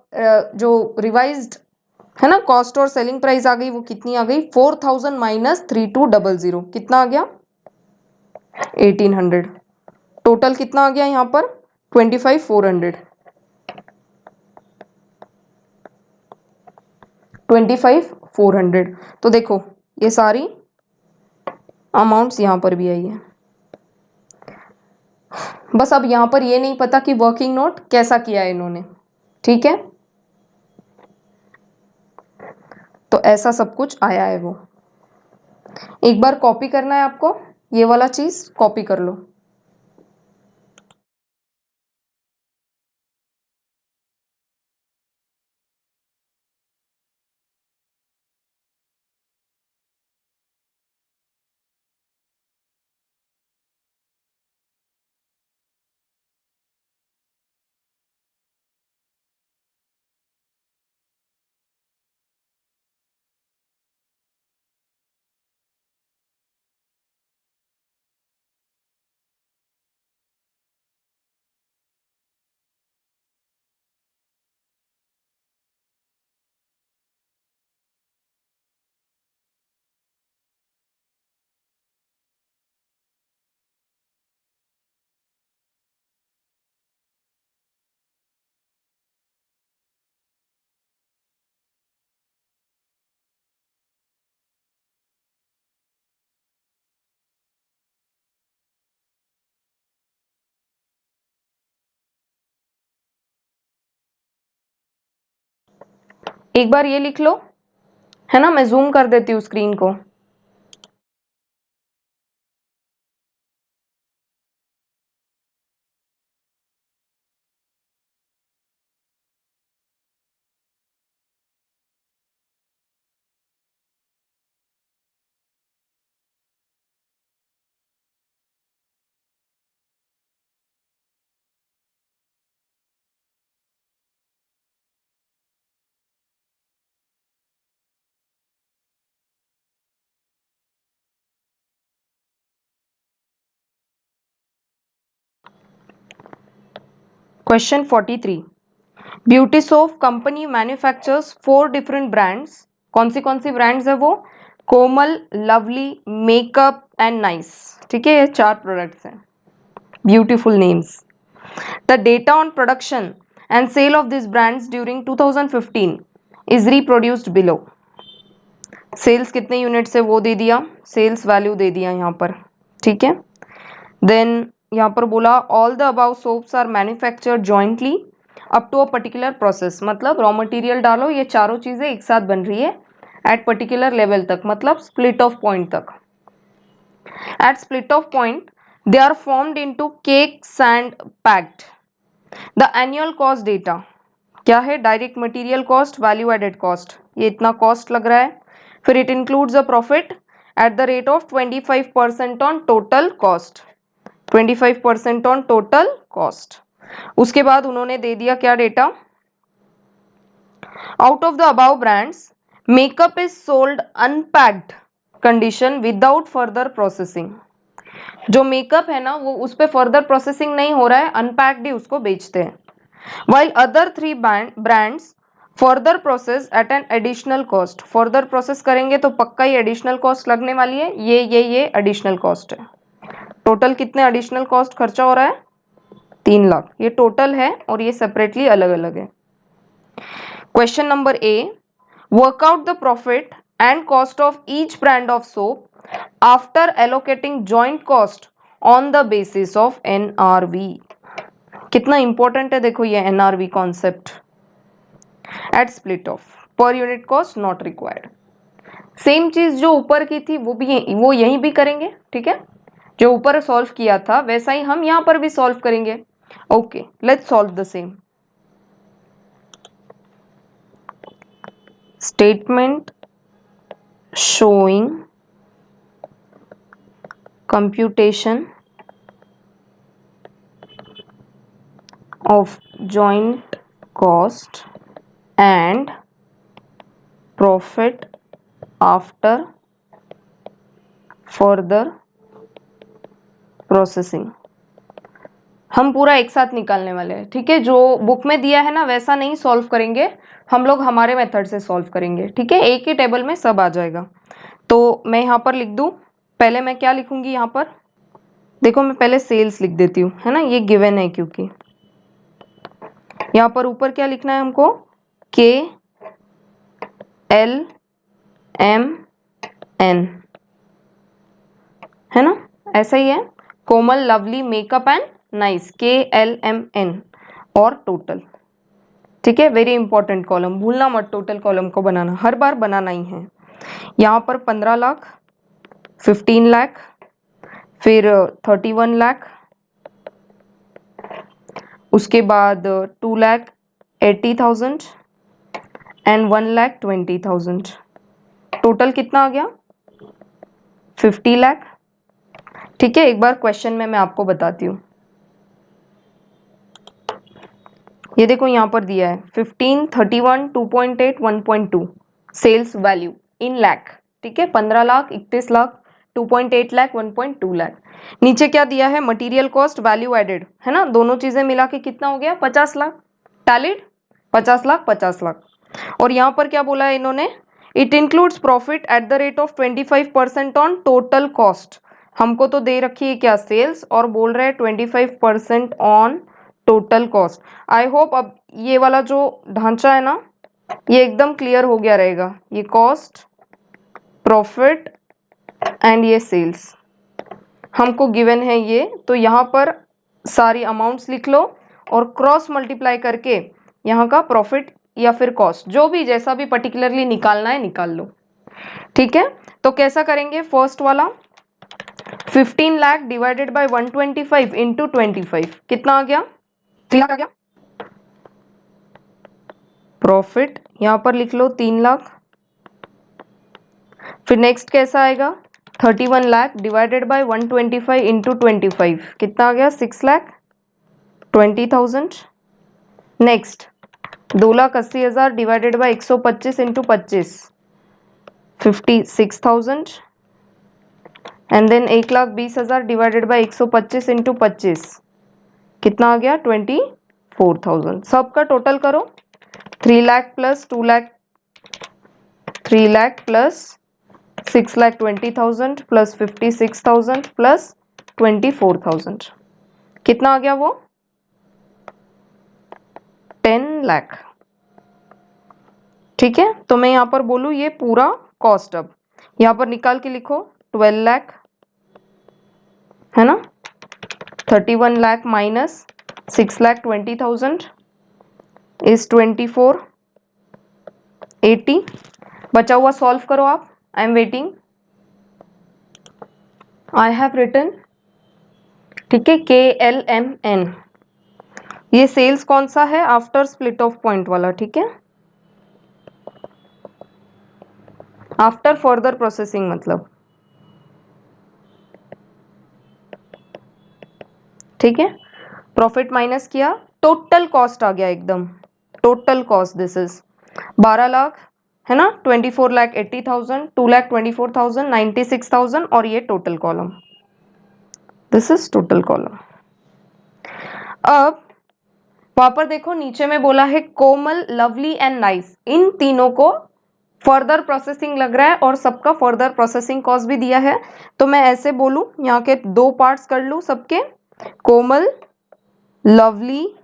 जो रिवाइज्ड, है ना, कॉस्ट और सेलिंग प्राइस आ गई, वो कितनी आ गई? 4,000 माइनस 3,200, कितना आ गया? 1,800। टोटल कितना आ गया यहाँ पर? 25,400। 25,400। तो देखो ये सारी अमाउंट्स यहाँ पर भी आई है। बस अब यहाँ पर ये नहीं पता कि वर्किंग नोट कैसा किया है इन्होंने। ठीक है, तो ऐसा सब कुछ आया है। वो एक बार कॉपी करना है आपको, ये वाला चीज कॉपी कर लो। एक बार ये लिख लो, है ना, मैं जूम कर देती हूँ स्क्रीन को। Question 43, beauty soap company manufactures 4 different brands. कौन सी ब्रांड्स है वो? Komal, lovely, makeup and nice. ठीक है, ये 4 प्रोडक्ट्स हैं, beautiful names. The data on production and sale of this brands during 2015 is reproduced below. Sales कितने यूनिट से वो दे दिया, सेल्स वैल्यू दे दिया यहाँ पर। ठीक है, देन यहाँ पर बोला all the above soaps are manufactured jointly up to a particular process. मतलब रॉ मटेरियल डालो, ये चारों चीजें एक साथ बन रही है एट पर्टिकुलर लेवल तक, मतलब स्प्लिट ऑफ पॉइंट तक। At split off point they are formed into cakes and packed. The annual cost data क्या है? Direct material cost, value added cost, ये इतना कॉस्ट लग रहा है। फिर it includes a profit at the rate of 25% on total cost, 25% on total cost. उसके बाद उन्होंने दे दिया क्या डेटा? Out of the above brands makeup is sold unpacked condition without further processing. जो मेकअप है ना, वो उस पर फर्दर प्रोसेसिंग नहीं हो रहा है, अनपैक्ड ही उसको बेचते हैं। While other 3 brands further process at an additional cost, further process करेंगे तो पक्का ही एडिशनल कॉस्ट लगने वाली है, ये एडिशनल कॉस्ट है। टोटल कितने एडिशनल कॉस्ट खर्चा हो रहा है? 3 लाख, ये टोटल है और ये सेपरेटली अलग अलग है। Question number A, work out the profit and cost of each brand of soap after allocating joint cost on the basis of NRV. कितना इंपॉर्टेंट है देखो ये NRV concept. Eight split of, पर unit cost not required. Same चीज जो ऊपर की थी वो यहीं भी करेंगे, ठीक है। जो ऊपर सॉल्व किया था वैसा ही हम यहां पर भी सॉल्व करेंगे। Okay, let's solve the same. Statement showing computation of joint cost and profit after further processing। हम पूरा एक साथ निकालने वाले हैं, ठीक है। जो बुक में दिया है ना वैसा नहीं सॉल्व करेंगे हम लोग, हमारे मेथड से सॉल्व करेंगे, ठीक है। एक ही टेबल में सब आ जाएगा। तो मैं यहाँ पर लिख दूँ, पहले मैं क्या लिखूंगी यहाँ पर, देखो मैं पहले सेल्स लिख देती हूँ, है ना, ये गिवन है। क्योंकि यहाँ पर ऊपर क्या लिखना है हमको, के एल एम एन, है ना, ऐसा ही है। कोमल, लवली, मेकअप एंड नाइस, के एल एम एन और टोटल, ठीक है। वेरी इंपॉर्टेंट कॉलम, भूलना मत टोटल कॉलम को बनाना, हर बार बनाना ही है। यहाँ पर 15 लाख, 15 लाख, फिर 31 लाख, उसके बाद 2,80,000 एंड 1,20,000। टोटल कितना आ गया? 50 लाख, ठीक है। एक बार क्वेश्चन में मैं आपको बताती हूँ। ये देखो यहाँ पर दिया है 15, 31, 2.8, 1.2 सेल्स वैल्यू इन लाख, ठीक है। 15 लाख, 31 लाख, 2.8 लाख, 1.2 लाख। नीचे क्या दिया है, मटेरियल कॉस्ट, वैल्यू एडेड, है ना, दोनों चीजें मिला के कितना हो गया, 50 लाख। टैलिड 50 लाख, 50 लाख। और यहाँ पर क्या बोला है इन्होंने, it includes profit at the rate of 25% on total cost. हमको तो दे रखी है क्या, सेल्स, और बोल रहे हैं 25% on total cost. I hope अब ये वाला जो ढांचा है ना ये एकदम क्लियर हो गया रहेगा। ये कॉस्ट, प्रॉफिट एंड ये सेल्स हमको गिवन है ये, तो यहाँ पर सारी अमाउंट्स लिख लो और क्रॉस मल्टीप्लाई करके यहाँ का प्रॉफिट या फिर कॉस्ट जो भी जैसा भी पर्टिकुलरली निकालना है निकाल लो, ठीक है। तो कैसा करेंगे, फर्स्ट वाला 15 लाख डिवाइडेड बाय 125 इंटू 25 कितना आ गया, 3 लाख आ गया। प्रॉफिट यहाँ पर लिख लो 3 लाख। फिर नेक्स्ट कैसा आएगा, 31 लाख डिवाइडेड बाय 125 इंटू 25 कितना आ गया, 6,20,000। Next 2,80,000 divided by 125 into 25 56,000। And then 1,20,000 divided by 125 into 25 कितना आ गया, 24,000। सबका टोटल करो, 3 lakh plus 2 lakh, 3 lakh plus 6,20,000 plus 56,000 plus 24,000 कितना आ गया वो, 10 लाख, ठीक है। तो मैं यहाँ पर बोलूँ ये पूरा कॉस्ट, अब यहाँ पर निकाल के लिखो 12 लाख, है ना, 31 लाख माइनस 6,20,000 इज 24,80। बचा हुआ सॉल्व करो आप, I am waiting. I have written, ठीक है, KLMN। ये सेल्स कौन सा है, आफ्टर स्प्लिट ऑफ पॉइंट वाला, ठीक है, आफ्टर फर्दर प्रोसेसिंग मतलब, ठीक है। प्रॉफिट माइनस किया, टोटल कॉस्ट आ गया एकदम, total cost this is 12 lakh, है ना, 24,80,000, 2,24,000, 96,000 और ये total column, this is total column. अब वहां पर देखो नीचे में बोला है कोमल, लवली एंड नाइस, इन तीनों को फर्दर प्रोसेसिंग लग रहा है और सबका फर्दर प्रोसेसिंग कॉस्ट भी दिया है। तो मैं ऐसे बोलूं, यहाँ के दो पार्ट्स कर लूं सबके, कोमल, लवली,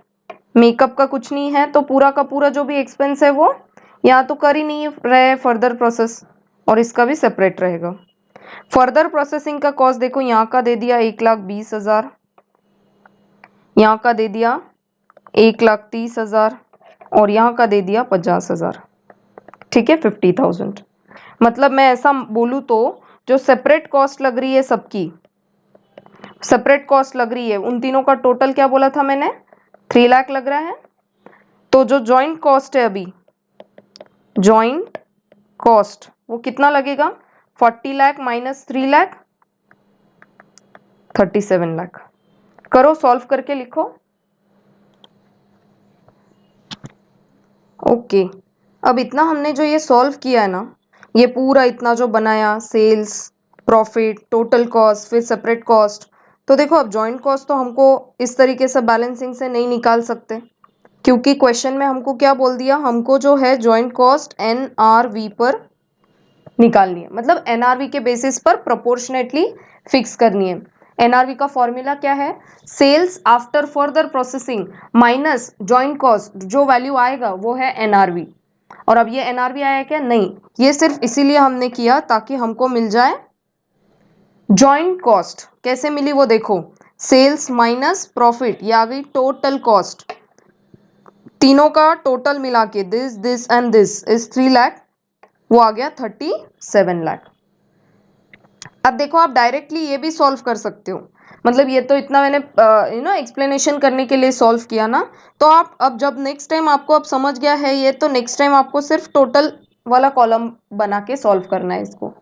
मेकअप का कुछ नहीं है तो पूरा का पूरा जो भी एक्सपेंस है वो यहाँ तो कर ही नहीं रहे फर्दर प्रोसेस, और इसका भी सेपरेट रहेगा। फर्दर प्रोसेसिंग का कॉस्ट देखो, यहाँ का दे दिया 1,20,000, यहाँ का दे दिया 1,30,000 और यहाँ का दे दिया 50,000। ठीक है, 50,000। मतलब मैं ऐसा बोलूँ तो जो सेपरेट कॉस्ट लग रही है सबकी, सेपरेट कॉस्ट लग रही है उन तीनों का टोटल क्या बोला था मैंने, 3 लाख लग रहा है। तो जो जॉइंट कॉस्ट है अभी, जॉइंट कॉस्ट वो कितना लगेगा, 40 लाख माइनस 3 लाख, 37 लाख। करो सॉल्व करके लिखो। ओके, अब इतना हमने जो ये सॉल्व किया है ना, ये पूरा इतना जो बनाया, सेल्स, प्रॉफिट, टोटल कॉस्ट, फिर सेपरेट कॉस्ट, तो देखो अब जॉइंट कॉस्ट तो हमको इस तरीके से बैलेंसिंग से नहीं निकाल सकते, क्योंकि क्वेश्चन में हमको क्या बोल दिया, हमको जो है जॉइंट कॉस्ट एनआरवी पर निकालनी है, मतलब एनआरवी के बेसिस पर प्रोपोर्शनेटली फिक्स करनी है। एनआरवी का फॉर्मूला क्या है, sales after further processing minus joint cost, जो वैल्यू आएगा वो है एनआरवी। और अब ये एनआरवी आया क्या, नहीं, ये सिर्फ इसीलिए हमने किया ताकि हमको मिल जाए जॉइंट कॉस्ट। कैसे मिली वो देखो, सेल्स माइनस प्रॉफिट, ये आ गई टोटल कॉस्ट, तीनों का टोटल मिला के this and this is 3 lakh, वो आ गया 37 लाख। अब देखो आप डायरेक्टली ये भी सॉल्व कर सकते हो, मतलब ये तो इतना मैंने एक्सप्लेनेशन करने के लिए सॉल्व किया ना, तो आप अब जब नेक्स्ट टाइम आपको अब समझ गया है ये, तो नेक्स्ट टाइम आपको सिर्फ टोटल वाला कॉलम बना के सॉल्व करना है इसको।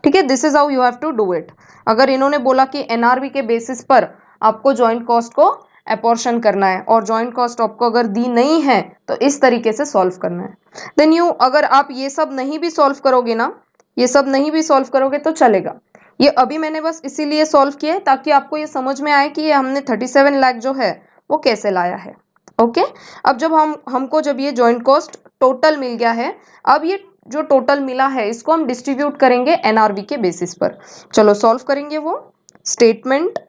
ठीक है, this is how you have to do it. अगर इन्होंने बोला कि एनआरवी के बेसिस पर आपको जॉइंट कॉस्ट को अपोर्शन करना है और जॉइंट कॉस्ट आपको अगर दी नहीं है तो इस तरीके से सॉल्व करना है। देन यू, अगर आप ये सब नहीं भी सॉल्व करोगे ना, ये सब नहीं भी सॉल्व करोगे तो चलेगा। ये अभी मैंने बस इसीलिए सॉल्व किया है ताकि आपको ये समझ में आए कि ये हमने 37 लाख जो है वो कैसे लाया है। ओके, अब जब हमको जब ये जॉइंट कॉस्ट टोटल मिल गया है, अब ये जो टोटल मिला है इसको हम डिस्ट्रीब्यूट करेंगे एनआरवी के बेसिस पर। चलो सॉल्व करेंगे वो। स्टेटमेंट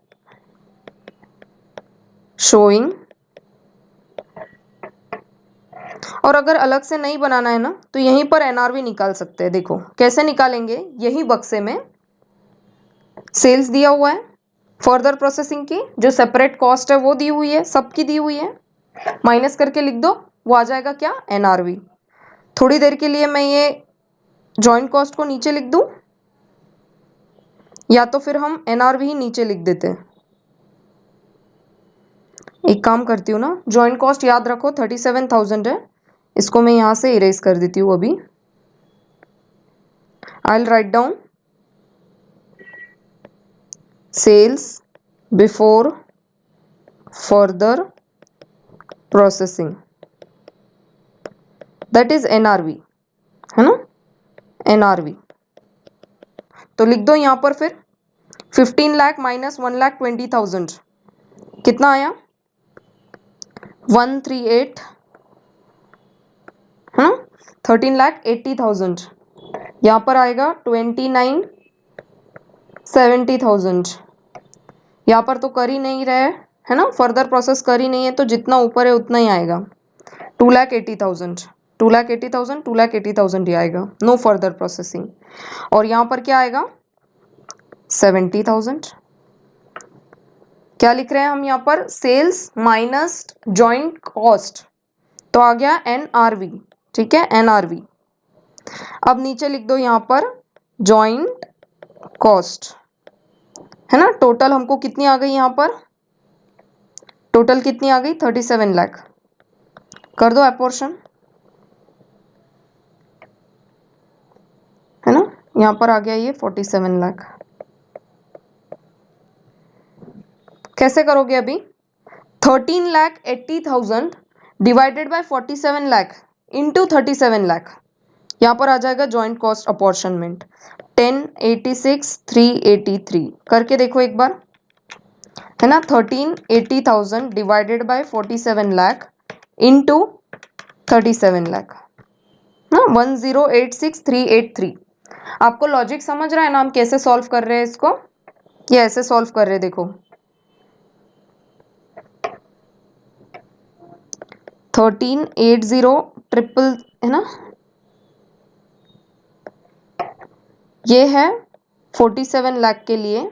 शोइंग, और अगर अलग से नहीं बनाना है ना तो यहीं पर एनआरवी निकाल सकते हैं। देखो कैसे निकालेंगे, यही बक्से में सेल्स दिया हुआ है, फर्दर प्रोसेसिंग की जो सेपरेट कॉस्ट है वो दी हुई है, सबकी दी हुई है, माइनस करके लिख दो, वो आ जाएगा क्या, एनआरवी। थोड़ी देर के लिए मैं ये जॉइंट कॉस्ट को नीचे लिख दूं, या तो फिर हम एनआरवी ही नीचे लिख देते हैं। एक काम करती हूँ ना, जॉइंट कॉस्ट याद रखो 37,000 है, इसको मैं यहाँ से इरेज कर देती हूँ अभी। I will write down sales before further processing, that is NRV, है ना, एनआरवी। तो लिख दो यहाँ पर फिर 15 लाख माइनस 1,20,000 कितना आया, 138, है ना, 13,80,000। यहाँ पर आएगा 29,70,000। यहाँ पर तो कर ही नहीं रहे है ना, फर्दर प्रोसेस कर ही नहीं है, तो जितना ऊपर है उतना ही आएगा, 2,80,000, 2,80,000, 2,80,000 ही आएगा, नो फर्दर प्रोसेसिंग। और यहाँ पर क्या आएगा, 70,000। क्या लिख रहे हैं हम यहाँ पर, सेल्स माइनस जॉइंट कॉस्ट, तो आ गया एनआरवी। ठीक है, एनआरवी। अब नीचे लिख दो यहाँ पर जॉइंट कॉस्ट, है ना, टोटल हमको कितनी आ गई, यहाँ पर टोटल कितनी आ गई, 37 लाख। कर दो अपोर्शन, है ना, यहाँ पर आ गया ये 47 लाख। कैसे करोगे अभी, 13,80,000 divided by 47 lakh into 37 lakh, यहाँ पर आ जाएगा जॉइंट कॉस्ट अपॉर्शनमेंट 1086,383। करके देखो एक बार, है ना, 13,80,000 divided by 47 lakh into 37 lakh, हाँ 1086383। आपको लॉजिक समझ रहा है ना हम कैसे सॉल्व कर रहे हैं इसको? ये ऐसे सॉल्व कर रहे हैं, देखो 1380 ट्रिपल है ना, ये है 47 लाख के लिए,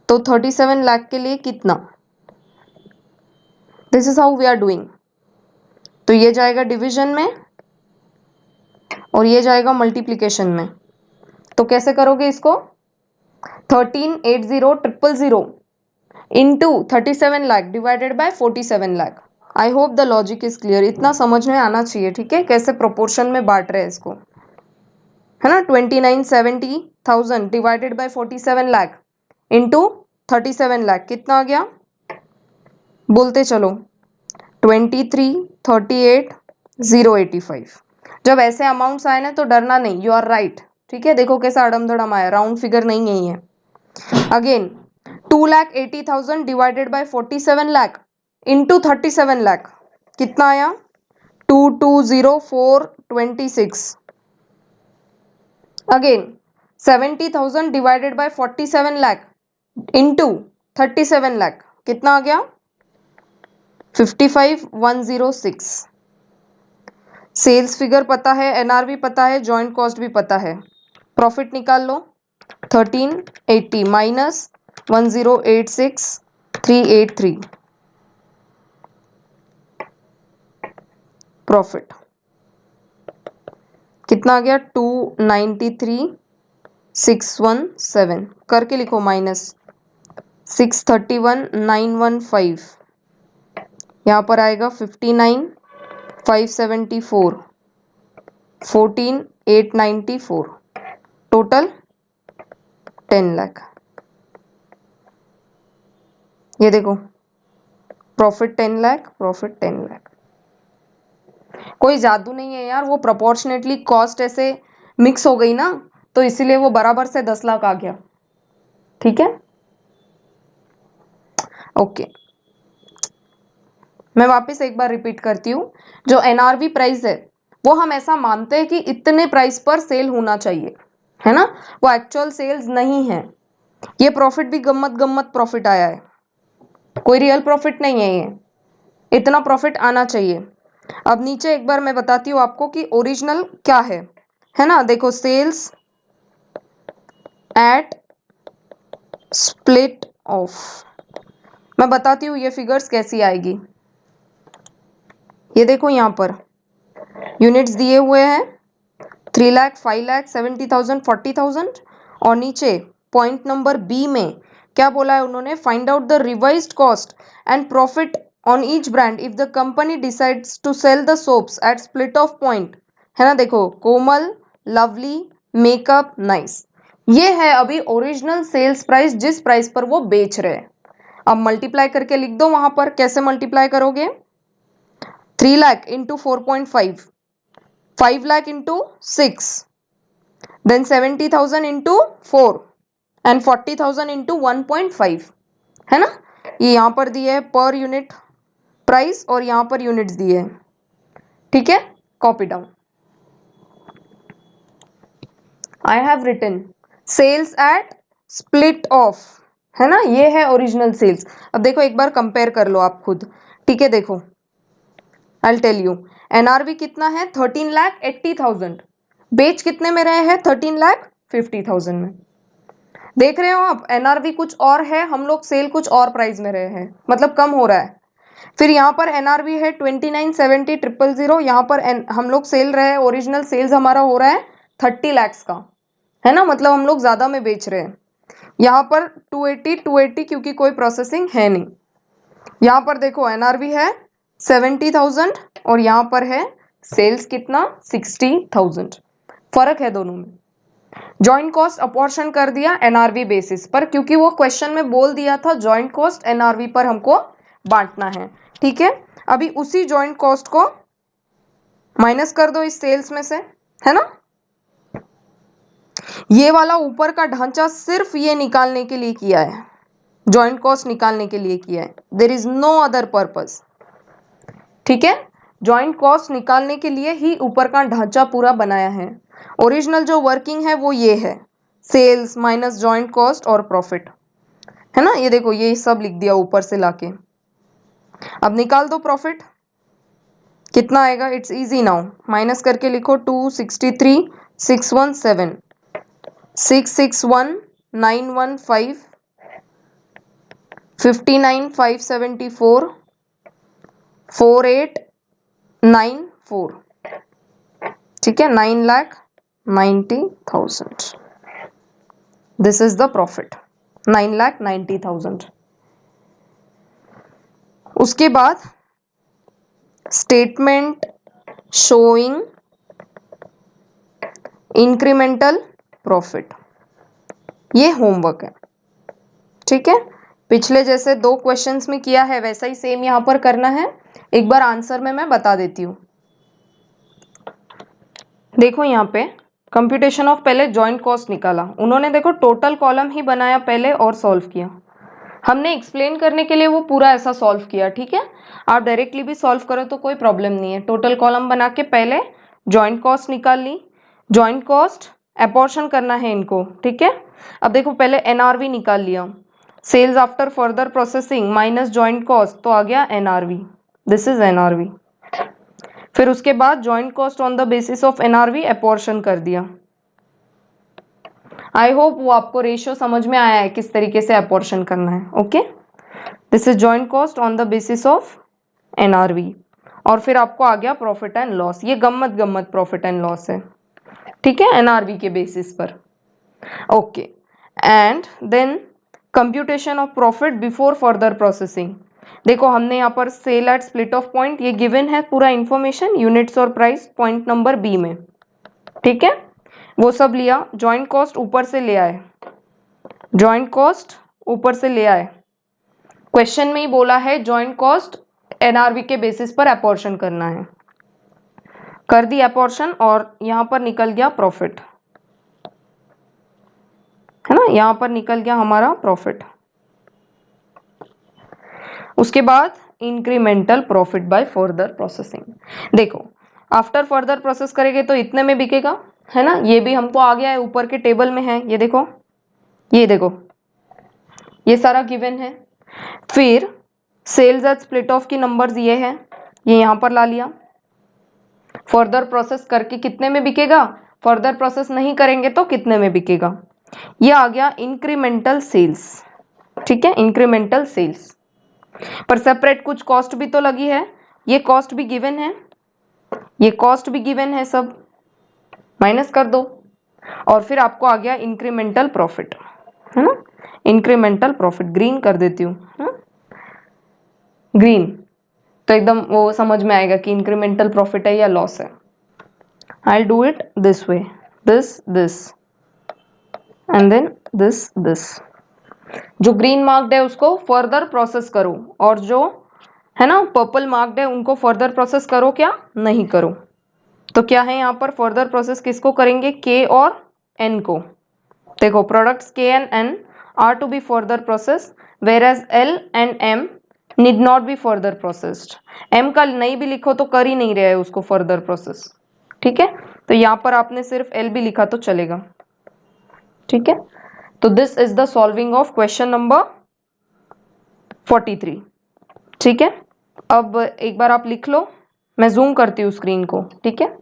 तो 37 लाख के लिए कितना? This is how we are doing. तो ये जाएगा डिवीजन में और ये जाएगा मल्टीप्लिकेशन में। तो कैसे करोगे इसको? 1380,000 into 37 lakh divided by 47 lakh. I hope the logic is clear. इतना समझ में आना चाहिए, ठीक है, कैसे प्रोपोर्शन में बांट रहे हैं इसको, है ना। 2970,000 divided by 47 lakh into 37 lakh कितना आ गया? बोलते चलो 2338,085। जब ऐसे अमाउंट्स आए ना तो डरना नहीं, यू आर राइट, ठीक है। देखो कैसा अड़म धड़म आया, राउंड फिगर नहीं है ये। Again 2,80,000 divided bye 47 lakh into 37 lakh कितना आया? 220426। Again 70,000 divided by 47 lakh into 37 lakh कितना आ गया? 55,106। सेल्स फिगर पता है, एनआरवी पता है, जॉइंट कॉस्ट भी पता है, प्रॉफिट निकाल लो। 1380 माइनस 1086383, प्रॉफिट कितना आ गया? 293,617 करके लिखो, माइनस 631,915, यहाँ पर आएगा 59,574, 14,894, टोटल 10 लाख। ये देखो प्रॉफिट 10 लाख, प्रॉफिट 10 लाख। कोई जादू नहीं है यार, वो प्रोपोर्शनेटली कॉस्ट ऐसे मिक्स हो गई ना, तो इसीलिए वो बराबर से 10 लाख आ गया, ठीक है। ओके, मैं वापस एक बार रिपीट करती हूँ। जो एनआरवी प्राइस है वो हम ऐसा मानते हैं कि इतने प्राइस पर सेल होना चाहिए, है ना, वो एक्चुअल सेल्स नहीं है। ये प्रॉफिट भी गम्मत गम्मत प्रॉफिट आया है, कोई रियल प्रॉफिट नहीं है ये, इतना प्रॉफिट आना चाहिए। अब नीचे एक बार मैं बताती हूँ आपको कि ओरिजिनल क्या है ना। देखो सेल्स एट स्प्लिट ऑफ, मैं बताती हूँ ये फिगर्स कैसी आएगी। ये देखो यहाँ पर यूनिट्स दिए हुए हैं 3 लाख, 5 लाख, 70,000, 40,000, और नीचे पॉइंट नंबर बी में क्या बोला है उन्होंने? Find out the revised cost and profit on each brand if the company decides to sell the soaps at split off point, है ना। देखो कोमल, लवली, मेकअप, नाइस, ये है अभी ओरिजिनल सेल्स प्राइस जिस प्राइस पर वो बेच रहे हैं। अब मल्टीप्लाई करके लिख दो वहां पर, कैसे मल्टीप्लाई करोगे? 3 lakh into 4.5, 5 lakh into 6, then 70,000 into 4 and 40,000 into 1.5, है ना। ये यहाँ पर दिए है पर यूनिट प्राइस और यहाँ पर यूनिट्स दिए हैं, ठीक है। Copy down. I have written sales at split off, है ना, ये है ओरिजिनल सेल्स। अब देखो एक बार कंपेयर कर लो आप खुद, ठीक है। देखो आई टेल यू, एनआरवी कितना है? 13,80,000, बेच कितने में रहे हैं? 13,50,000 में। देख रहे हो आप, एनआरवी कुछ और है, हम लोग सेल कुछ और प्राइस में रहे हैं, मतलब कम हो रहा है। फिर यहाँ पर एनआरवी है 2970,000, यहाँ पर हम लोग सेल रहे हैं, ओरिजिनल सेल्स हमारा हो रहा है 30 लैक्स का, है ना, मतलब हम लोग ज्यादा में बेच रहे हैं। यहाँ पर 280 क्योंकि कोई प्रोसेसिंग है नहीं। यहाँ पर देखो एनआरवी है 70,000 और यहाँ पर है सेल्स कितना? 60,000, फर्क है दोनों में। जॉइंट कॉस्ट अपॉर्शन कर दिया एनआरवी बेसिस पर, क्योंकि वो क्वेश्चन में बोल दिया था जॉइंट कॉस्ट एनआरवी पर हमको बांटना है, ठीक है। अभी उसी जॉइंट कॉस्ट को माइनस कर दो इस सेल्स में से, है ना। ये वाला ऊपर का ढांचा सिर्फ ये निकालने के लिए किया है, जॉइंट कॉस्ट निकालने के लिए किया है, there is no other purpose. ठीक है, जॉइंट कॉस्ट निकालने के लिए ही ऊपर का ढांचा पूरा बनाया है। ओरिजिनल जो वर्किंग है वो ये है, सेल्स माइनस जॉइंट कॉस्ट और प्रॉफिट, है ना। ये देखो ये सब लिख दिया ऊपर से लाके। अब निकाल दो प्रॉफिट, कितना आएगा, इट्स इजी नाउ, माइनस करके लिखो 263 617 661 915 59 574 4894, ठीक है, 9,90,000, दिस इज द प्रॉफिट, 9,90,000। उसके बाद स्टेटमेंट शोइंग इंक्रीमेंटल प्रॉफिट, ये होमवर्क है, ठीक है। पिछले जैसे 2 क्वेश्चंस में किया है वैसा ही सेम यहां पर करना है। एक बार आंसर में मैं बता देती हूँ। देखो यहाँ पे कंप्यूटेशन ऑफ, पहले जॉइंट कॉस्ट निकाला उन्होंने, देखो टोटल कॉलम ही बनाया पहले और सॉल्व किया। हमने एक्सप्लेन करने के लिए वो पूरा ऐसा सॉल्व किया, ठीक है। आप डायरेक्टली भी सॉल्व करो तो कोई प्रॉब्लम नहीं है। टोटल कॉलम बना के पहले जॉइंट कॉस्ट निकाल ली, जॉइंट कॉस्ट अपॉर्शन करना है इनको, ठीक है। अब देखो पहले एनआरवी निकाल लिया, sales after further processing minus joint cost, तो आ गया एनआरवी, दिस इज एनआरवी। फिर उसके बाद joint cost on the basis of NRV apportion कर दिया। आई होप वो आपको रेशियो समझ में आया है किस तरीके से अपॉर्शन करना है, okay. This is joint cost on the basis of NRV. और फिर आपको आ गया प्रॉफिट एंड लॉस, ये गम्मत गम्मत प्रॉफिट एंड लॉस है, ठीक है, एनआरवी के बेसिस पर, okay. And then computation of profit before further processing. देखो हमने यहाँ पर sale at split off point, ये गिवन है पूरा इंफॉर्मेशन, यूनिट्स और प्राइस पॉइंट नंबर बी में, ठीक है। वो सब लिया, जॉइंट कॉस्ट ऊपर से ले आए, जॉइंट कॉस्ट ऊपर से ले आए, क्वेश्चन में ही बोला है जॉइंट कॉस्ट एनआरवी के बेसिस पर अपॉर्शन करना है, कर दी अपॉर्शन और यहां पर निकल गया प्रॉफिट, है ना, यहां पर निकल गया हमारा प्रॉफिट। उसके बाद incremental profit by further processing. देखो आफ्टर फर्दर प्रोसेस करेंगे तो इतने में बिकेगा, है ना, ये भी हमको आ गया है ऊपर के टेबल में है, ये देखो, ये देखो, ये सारा गिवन है। फिर सेल्स एट स्प्लिट ऑफ की नंबर्स ये है, ये यहां पर ला लिया। फर्दर प्रोसेस करके कितने में बिकेगा, फर्दर प्रोसेस नहीं करेंगे तो कितने में बिकेगा, ये आ गया इंक्रीमेंटल सेल्स, ठीक है, इंक्रीमेंटल सेल्स। पर सेपरेट कुछ कॉस्ट भी तो लगी है, ये कॉस्ट भी गिवन है, ये कॉस्ट भी गिवन है, सब माइनस कर दो और फिर आपको आ गया इंक्रीमेंटल प्रॉफिट, है ना, इंक्रीमेंटल प्रॉफिट ग्रीन कर देती हूँ, ग्रीन, तो एकदम वो समझ में आएगा कि इंक्रीमेंटल प्रॉफिट है या लॉस है। I do it this way, this and then this. जो ग्रीन मार्क्ड है उसको फर्दर प्रोसेस करो और जो है ना पर्पल मार्क्ड है उनको फर्दर प्रोसेस करो क्या नहीं करो। तो क्या है यहाँ पर फर्दर प्रोसेस किसको करेंगे, के और एन को। देखो प्रोडक्ट्स के and N R to be further process whereas L and M need not be further processed. M का नहीं भी लिखो तो कर ही नहीं रहा है उसको फर्दर प्रोसेस, ठीक है। तो यहाँ पर आपने सिर्फ एल भी लिखा तो चलेगा, ठीक है। तो this is the solving of question number 43, ठीक है। अब एक बार आप लिख लो, मैं जूम करती हूँ स्क्रीन को, ठीक है।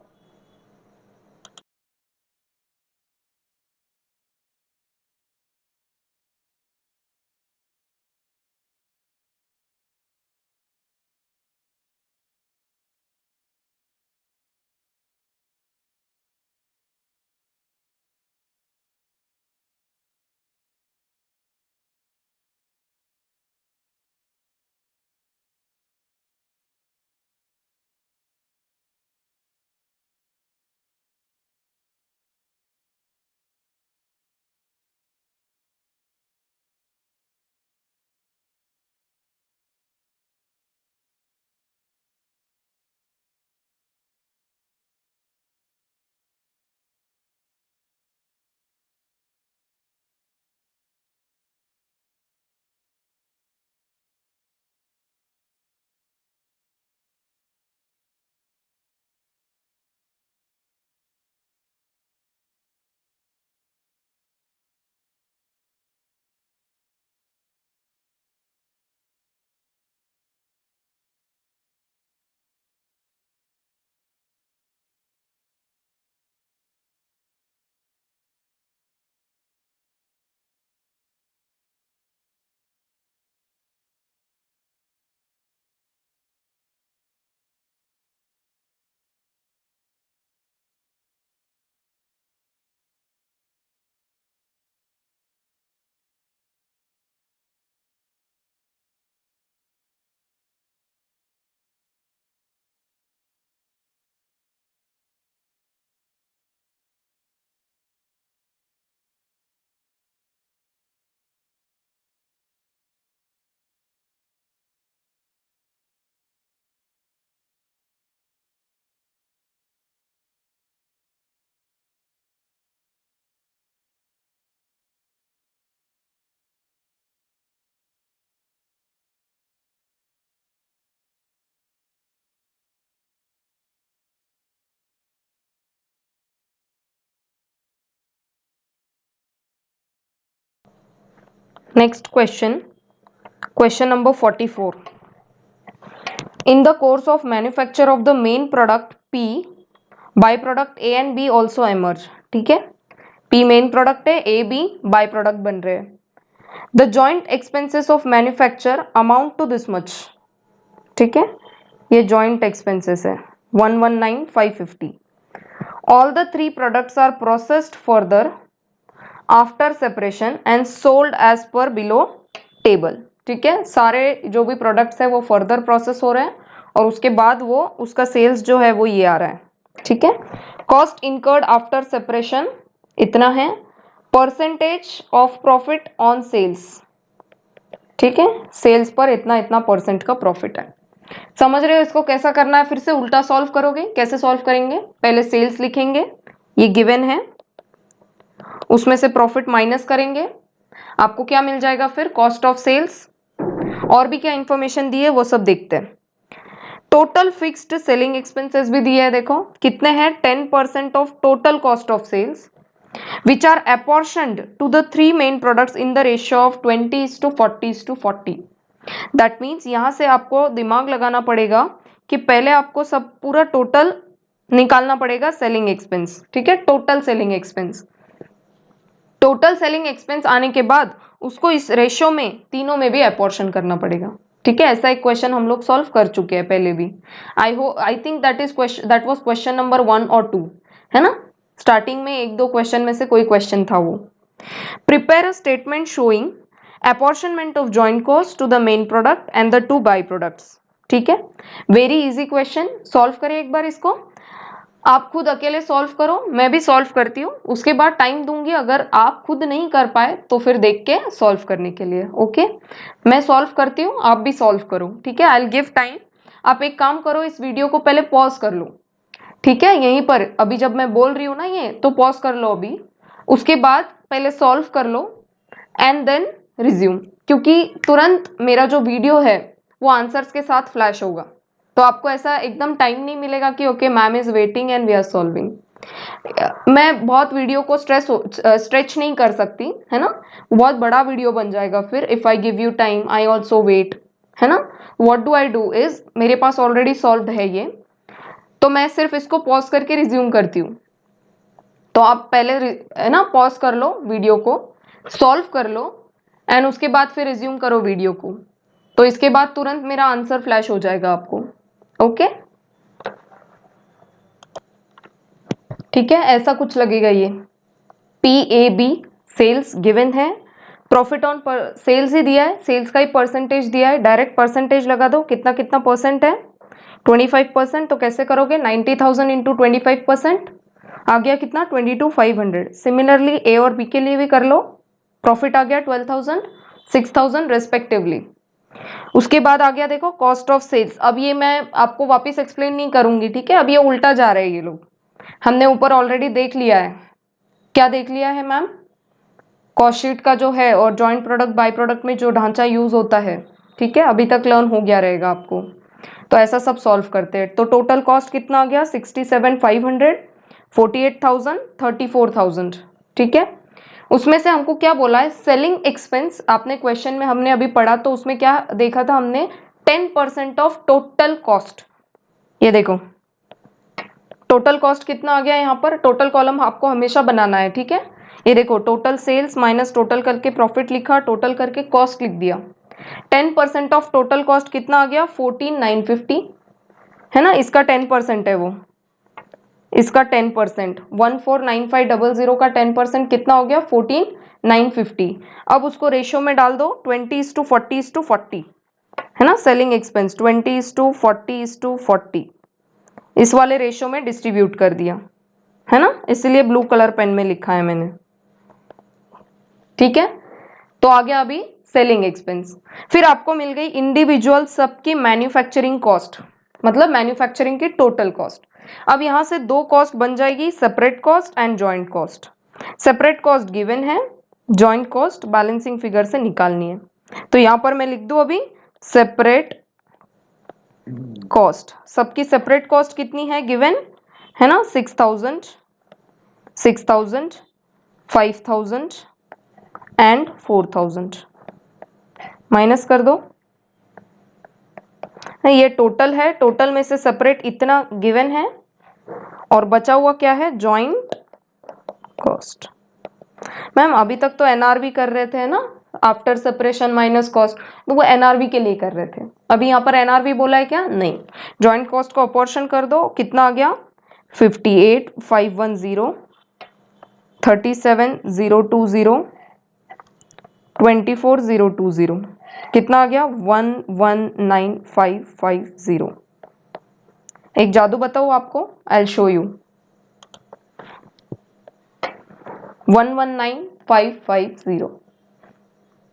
Next question, question number 44. In the course of manufacture of the main product P, byproduct A and B also emerge. ठीक है, P मेन प्रोडक्ट है, A B बाई प्रोडक्ट बन रहे हैं. The joint expenses of manufacture amount to this much. ठीक है, ये joint expenses है 119,550. All the three products are processed further after separation and sold as per below table. ठीक है, सारे जो भी प्रोडक्ट्स है वो फर्दर प्रोसेस हो रहे हैं और उसके बाद वो उसका सेल्स जो है वो ये आ रहा है. ठीक है, कॉस्ट इनकर्ड आफ्टर सेपरेशन इतना है, percentage of profit on sales. ठीक है, सेल्स पर इतना इतना परसेंट का प्रॉफिट है. समझ रहे हो इसको कैसा करना है? फिर से उल्टा सॉल्व करोगे. कैसे सॉल्व करेंगे? पहले सेल्स लिखेंगे, ये गिवन है, उसमें से प्रॉफिट माइनस करेंगे, आपको क्या मिल जाएगा फिर? Cost of sales. और भी क्या इंफॉर्मेशन दी है वो सब देखते हैं. टोटल फिक्स्ड सेलिंग एक्सपेंसेस भी दिए है, देखो कितने हैं? 10% of total cost of sales which are apportioned to the three main products in the ratio of 20:40:40. That means यहाँ से आपको दिमाग लगाना पड़ेगा कि पहले आपको सब पूरा टोटल निकालना पड़ेगा सेलिंग एक्सपेंस. ठीक है, total selling expense. Total selling expense आने के बाद उसको इस रेशियो में तीनों में भी अपॉर्शन करना पड़ेगा. ठीक है, ऐसा एक क्वेश्चन हम लोग सॉल्व कर चुके हैं पहले भी. I think that was question number 1 और 2, है ना? स्टार्टिंग में एक दो क्वेश्चन में से कोई क्वेश्चन था वो. Prepare a statement showing apportionment of joint cost to the main product and the two by products. ठीक है, वेरी इजी क्वेश्चन. सॉल्व करें एक बार इसको. आप खुद अकेले सॉल्व करो, मैं भी सॉल्व करती हूँ, उसके बाद टाइम दूंगी. अगर आप खुद नहीं कर पाए तो फिर देख के सॉल्व करने के लिए. ओके, मैं सॉल्व करती हूँ, आप भी सॉल्व करो. ठीक है, आई विल गिव टाइम. आप एक काम करो, इस वीडियो को पहले पॉज कर लो. ठीक है, यहीं पर अभी जब मैं बोल रही हूँ ना ये, तो पॉज कर लो अभी. उसके बाद पहले सॉल्व कर लो एंड देन रिज्यूम, क्योंकि तुरंत मेरा जो वीडियो है वो आंसर्स के साथ फ्लैश होगा. तो आपको ऐसा एकदम टाइम नहीं मिलेगा कि okay ma'am is waiting and we are solving. मैं बहुत वीडियो को स्ट्रेच नहीं कर सकती, है ना? बहुत बड़ा वीडियो बन जाएगा फिर. If I give you time I also wait, है ना? What do I do is, मेरे पास ऑलरेडी सॉल्व है ये, तो मैं सिर्फ इसको पॉज करके रिज्यूम करती हूँ. तो आप पहले है ना पॉज कर लो वीडियो को, सॉल्व कर लो एंड उसके बाद फिर रिज्यूम करो वीडियो को. तो इसके बाद तुरंत मेरा आंसर फ्लैश हो जाएगा आपको. ओके, ठीक है, ऐसा कुछ लगेगा ये. PAB सेल्स गिवन है, प्रॉफिट ऑन सेल्स ही दिया है, सेल्स का ही परसेंटेज दिया है. डायरेक्ट परसेंटेज लगा दो, कितना कितना परसेंट है? 25%. तो कैसे करोगे? 90,000 इंटू 25% आ गया कितना? 22,500. सिमिलरली ए और बी के लिए भी कर लो. प्रॉफिट आ गया 12,000, 6,000 रेस्पेक्टिवली. उसके बाद आ गया देखो कॉस्ट ऑफ सेल्स. अब ये मैं आपको वापस एक्सप्लेन नहीं करूंगी. ठीक है, अब ये उल्टा जा रहे हैं ये लोग. हमने ऊपर ऑलरेडी देख लिया है. क्या देख लिया है मैम? कॉस्ट शीट का जो है और जॉइंट प्रोडक्ट बाई प्रोडक्ट में जो ढांचा यूज होता है. ठीक है, अभी तक लर्न हो गया रहेगा आपको. तो ऐसा सब सॉल्व करते हैं. तो टोटल कॉस्ट कितना आ गया? 67,500, 48,000, 34,000. ठीक है, उसमें से हमको क्या बोला है? Selling expense. आपने क्वेश्चन में हमने अभी पढ़ा तो उसमें क्या देखा था हमने? 10% ऑफ टोटल कॉस्ट. ये देखो टोटल कॉस्ट कितना आ गया यहाँ पर. टोटल कॉलम आपको हमेशा बनाना है. ठीक है, ये देखो टोटल सेल्स माइनस टोटल करके प्रॉफिट लिखा, टोटल करके कॉस्ट लिख दिया. 10% ऑफ टोटल कॉस्ट कितना आ गया? 14,950, है ना? इसका 10% है वो, इसका 10%. 149500 का 10% कितना हो गया? 14,950. अब उसको रेशियो में डाल दो 20:40:40, है ना? सेलिंग एक्सपेंस 20:40:40 इस वाले रेशियो में डिस्ट्रीब्यूट कर दिया, है ना? इसलिए ब्लू कलर पेन में लिखा है मैंने. ठीक है, तो आ गया अभी सेलिंग एक्सपेंस. फिर आपको मिल गई इंडिविजुअल सबकी मैन्युफैक्चरिंग कॉस्ट, मतलब मैन्युफैक्चरिंग की टोटल कॉस्ट. अब यहां से दो कॉस्ट बन जाएगी, separate cost and joint cost. Separate cost given है, जॉइंट कॉस्ट बैलेंसिंग फिगर से निकालनी है. तो यहां पर मैं लिख दूं अभी सेपरेट कॉस्ट. सबकी सेपरेट कॉस्ट कितनी है? गिवन है ना? 6,000, 6,000, 5,000 एंड 4,000. माइनस कर दो। ये टोटल है, टोटल में से सेपरेट इतना गिवन है और बचा हुआ क्या है, जॉइंट कॉस्ट। मैम अभी तक तो एनआरवी कर रहे थे ना, आफ्टर सेपरेशन माइनस कॉस्ट, तो वो एनआरवी के लिए कर रहे थे। अभी यहाँ पर एनआरवी बोला है क्या, नहीं। जॉइंट कॉस्ट को अपॉर्शन कर दो, कितना आ गया, 58,510, 37,020, 24,020, कितना आ गया, 119550। एक जादू बताओ आपको, आई शो यू। 119550।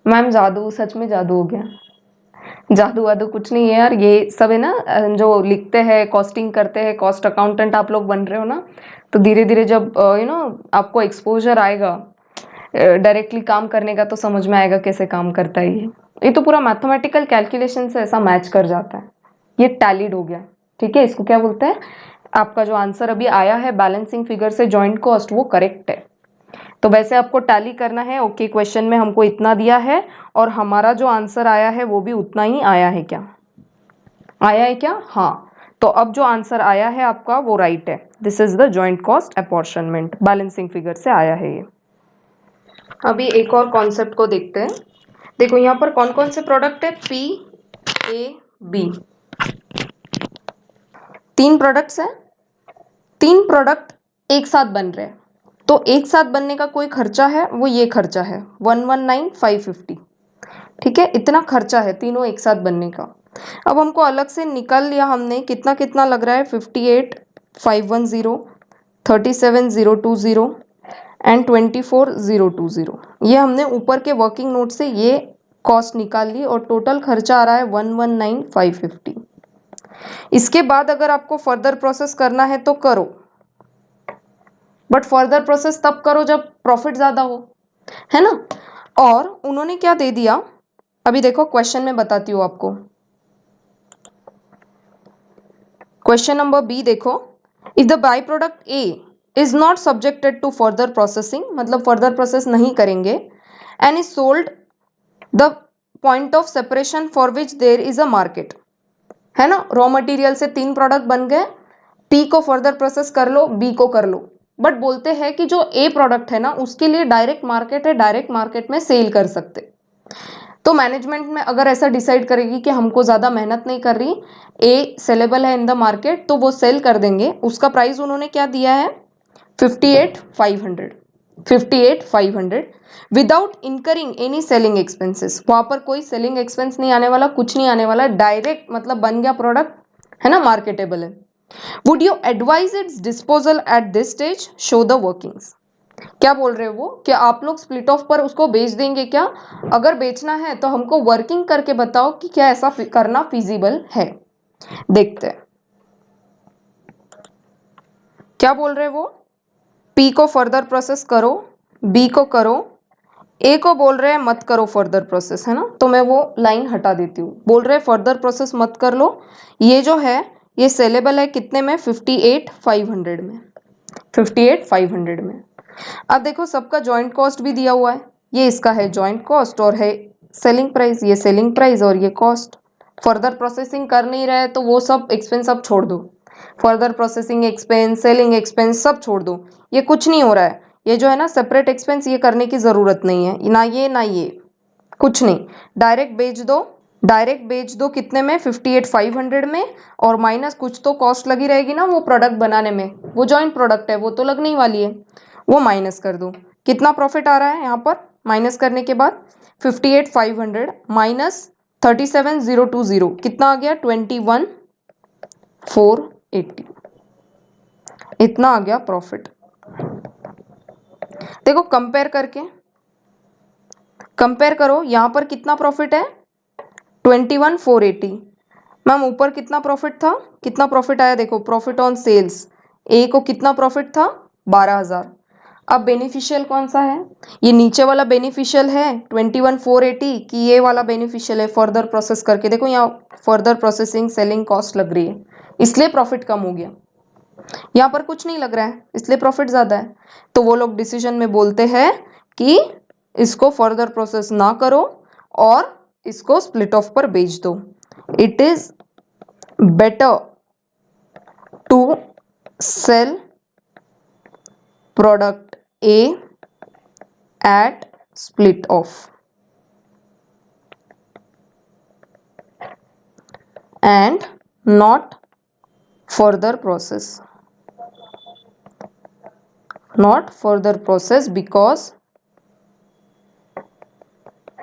मैम जादू, सच में जादू हो गया। जादू वादू कुछ नहीं है यार, ये सब है ना जो लिखते हैं, कॉस्टिंग करते हैं, कॉस्ट अकाउंटेंट आप लोग बन रहे हो ना, तो धीरे धीरे जब आपको एक्सपोजर आएगा डायरेक्टली काम करने का, तो समझ में आएगा कैसे काम करता है ये तो पूरा मैथमेटिकल कैलकुलेशन से ऐसा मैच कर जाता है, ये टैलीड हो गया। ठीक है, इसको क्या बोलते हैं, आपका जो आंसर अभी आया है बैलेंसिंग फिगर से जॉइंट कॉस्ट, वो करेक्ट है। तो वैसे आपको टैली करना है। ओके, क्वेश्चन में हमको इतना दिया है और हमारा जो आंसर आया है वो भी उतना ही आया है क्या, आया है क्या, हाँ। तो अब जो आंसर आया है आपका वो राइट है। This is the joint cost apportionment, balancing figure से आया है ये। अभी एक और कॉन्सेप्ट को देखते हैं। देखो यहाँ पर कौन कौन से प्रोडक्ट है, पी ए बी, तीन प्रोडक्ट्स हैं, तीन प्रोडक्ट एक साथ बन रहे हैं, तो एक साथ बनने का कोई खर्चा है, वो ये खर्चा है 119,550। ठीक है, इतना खर्चा है तीनों एक साथ बनने का। अब हमको अलग से निकाल लिया हमने, कितना कितना लग रहा है, 58,510, 37,020 एंड 24,020। ये हमने ऊपर के वर्किंग नोट से ये कॉस्ट निकाल ली और टोटल खर्चा आ रहा है 119,550। इसके बाद अगर आपको फर्दर प्रोसेस करना है तो करो, बट फर्दर प्रोसेस तब करो जब प्रॉफिट ज़्यादा हो, है ना। और उन्होंने क्या दे दिया, अभी देखो क्वेश्चन में बताती हूँ आपको। क्वेश्चन नंबर बी देखो, if the by product A is not subjected to further processing, मतलब फर्दर प्रोसेस नहीं करेंगे, and is sold the point of separation for which there is a market, है ना। रॉ मटेरियल से तीन product बन गए, पी को फर्दर प्रोसेस कर लो, बी को कर लो, बट बोलते हैं कि जो ए प्रोडक्ट है ना उसके लिए डायरेक्ट मार्केट है, डायरेक्ट मार्केट में सेल कर सकते। तो मैनेजमेंट में अगर ऐसा डिसाइड करेगी कि हमको ज़्यादा मेहनत नहीं कर रही, ए सेलेबल है इन द मार्केट, तो वो सेल कर देंगे। उसका प्राइस उन्होंने क्या दिया है, 58,500, 58,500 without incurring any selling expenses. वहाँ पर कोई सेलिंग एक्सपेंस नहीं आने वाला, कुछ नहीं आने वाला, डायरेक्ट मतलब बन गया प्रोडक्ट, है ना, मार्केटेबल है। Would you advise it's disposal at this stage, show the workings. क्या बोल रहे हो वो, कि आप लोग स्प्लिट ऑफ पर उसको बेच देंगे क्या, अगर बेचना है तो हमको वर्किंग करके बताओ कि क्या ऐसा करना फिजिबल है। देखते हैं क्या बोल रहे वो। पी को फर्दर प्रोसेस करो, बी को करो, ए को बोल रहे हैं मत करो फर्दर प्रोसेस, है ना। तो मैं वो लाइन हटा देती हूँ, बोल रहे फर्दर प्रोसेस मत कर लो। ये जो है ये सेलेबल है कितने में, 58,500 में, 58,500 में। अब देखो सबका जॉइंट कॉस्ट भी दिया हुआ है, ये इसका है जॉइंट कॉस्ट और है सेलिंग प्राइस, ये सेलिंग प्राइस और ये कॉस्ट। फर्दर प्रोसेसिंग कर नहीं रहे तो वो सब एक्सपेंस सब छोड़ दो, further processing expense, selling expense सब छोड़ दो, ये कुछ नहीं हो रहा है। ये जो है ना सेपरेट एक्सपेंस, ये करने की ज़रूरत नहीं है, ना ये ना ये, कुछ नहीं, डायरेक्ट बेच दो, डायरेक्ट बेच दो कितने में, 58,500 में, और माइनस कुछ तो कॉस्ट लगी रहेगी ना वो प्रोडक्ट बनाने में, वो जॉइंट प्रोडक्ट है वो तो लगने ही वाली है, वो माइनस कर दो। कितना प्रॉफिट आ रहा है यहाँ पर माइनस करने के बाद, 58,500 माइनस 37,020, कितना आ गया, 21,480, इतना आ गया प्रॉफिट। देखो कंपेयर करो, यहाँ पर कितना प्रॉफिट है, 21,480। मैम ऊपर कितना प्रॉफिट था, कितना प्रॉफिट आया, देखो प्रॉफिट ऑन सेल्स, ए को कितना प्रॉफिट था, 12,000। अब बेनिफिशियल कौन सा है, ये नीचे वाला बेनिफिशियल है 21,480 कि ये वाला बेनिफिशियल है फर्दर प्रोसेस करके। देखो यहाँ फर्दर प्रोसेसिंग सेलिंग कॉस्ट लग रही है, इसलिए प्रॉफिट कम हो गया। यहाँ पर कुछ नहीं लग रहा है इसलिए प्रॉफिट ज़्यादा है। तो वो लोग डिसीजन में बोलते हैं कि इसको फर्दर प्रोसेस ना करो और इसको स्प्लिट ऑफ पर बेच दो। It is better to sell product A at split off and not further process, because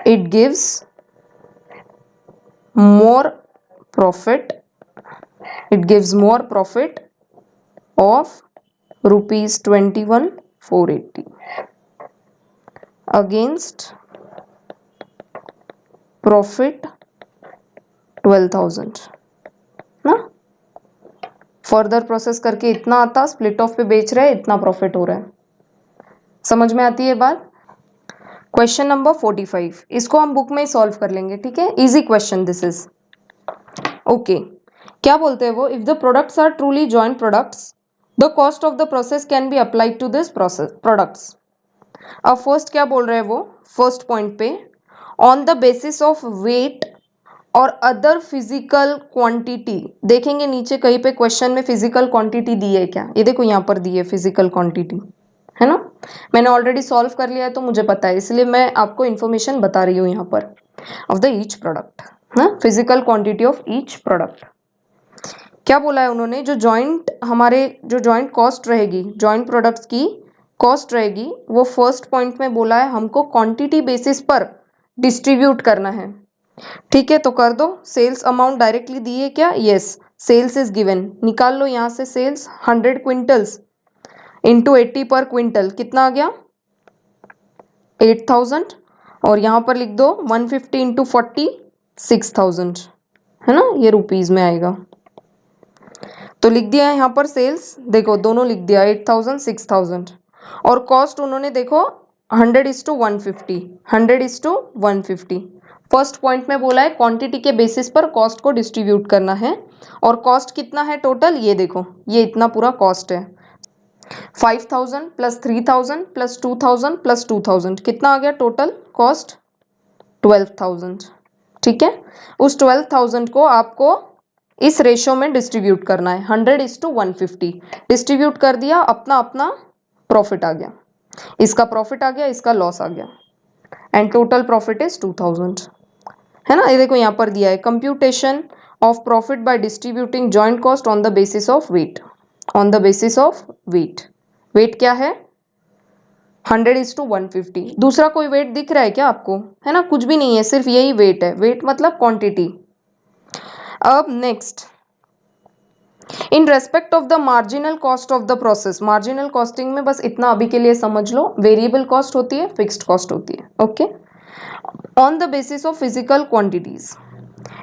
it gives more profit, of rupees 21,480 against profit 12,000 ना। फर्दर प्रोसेस करके इतना आता, स्प्लिट ऑफ पे बेच रहे हैं, इतना प्रॉफिट हो रहा है। समझ में आती है बात। क्वेश्चन नंबर 45, इसको हम बुक में ही सॉल्व कर लेंगे, ठीक है। Easy question this is okay. क्या बोलते हैं वो, if the products are truly joint products the cost of the process can be applied to this process products. अब फर्स्ट क्या बोल रहे हैं वो, फर्स्ट पॉइंट पे, on the basis of weight और अदर फिजिकल क्वांटिटी। देखेंगे नीचे कहीं पे क्वेश्चन में फिजिकल क्वांटिटी दी है क्या, ये देखो यहाँ पर दी है फिजिकल क्वांटिटी, है ना। मैंने ऑलरेडी सॉल्व कर लिया है तो मुझे पता है, इसलिए मैं आपको इन्फॉर्मेशन बता रही हूँ यहाँ पर ऑफ द ईच प्रोडक्ट, ना, physical quantity of each product. क्या बोला है उन्होंने, जो जॉइंट कॉस्ट रहेगी, जॉइंट प्रोडक्ट्स की कॉस्ट रहेगी, वो फर्स्ट पॉइंट में बोला है हमको क्वांटिटी बेसिस पर डिस्ट्रीब्यूट करना है। ठीक है, तो कर दो। सेल्स अमाउंट डायरेक्टली दी है क्या, यस, सेल्स इज गिवन, निकाल लो यहाँ से। सेल्स 100 क्विंटल्स इंटू 80 पर क्विंटल कितना आ गया, 8,000। और यहाँ पर लिख दो 150 इंटू 40 6,000, है ना, ये रुपीज में आएगा। तो लिख दिया है यहाँ पर सेल्स, देखो दोनों लिख दिया 8,000 6,000। और कॉस्ट उन्होंने देखो 100:150, 100:150। फर्स्ट पॉइंट में बोला है क्वांटिटी के बेसिस पर कॉस्ट को डिस्ट्रीब्यूट करना है। और कॉस्ट कितना है टोटल, ये देखो, ये इतना पूरा कॉस्ट है। 5,000 प्लस 3,000 प्लस 2,000 प्लस 2,000 कितना आ गया टोटल कॉस्ट, 12,000। ठीक है, उस 12,000 को आपको इस रेशो में डिस्ट्रीब्यूट करना है, 100:150। डिस्ट्रीब्यूट कर दिया, अपना अपना प्रॉफिट आ गया, इसका प्रॉफिट आ गया, इसका लॉस आ गया, एंड टोटल प्रॉफिट इज 2,000, है ना। ये देखो यहाँ पर दिया है, computation of profit by distributing joint cost on the basis of weight, on the basis of weight. Weight क्या है, 100:150। दूसरा कोई वेट दिख रहा है क्या आपको, है ना, कुछ भी नहीं है, सिर्फ यही वेट है। वेट मतलब क्वांटिटी। अब next, in respect of the marginal cost of the process. Marginal costing में बस इतना अभी के लिए समझ लो, वेरिएबल कॉस्ट होती है, फिक्स्ड कॉस्ट होती है, okay. On the basis of physical quantities,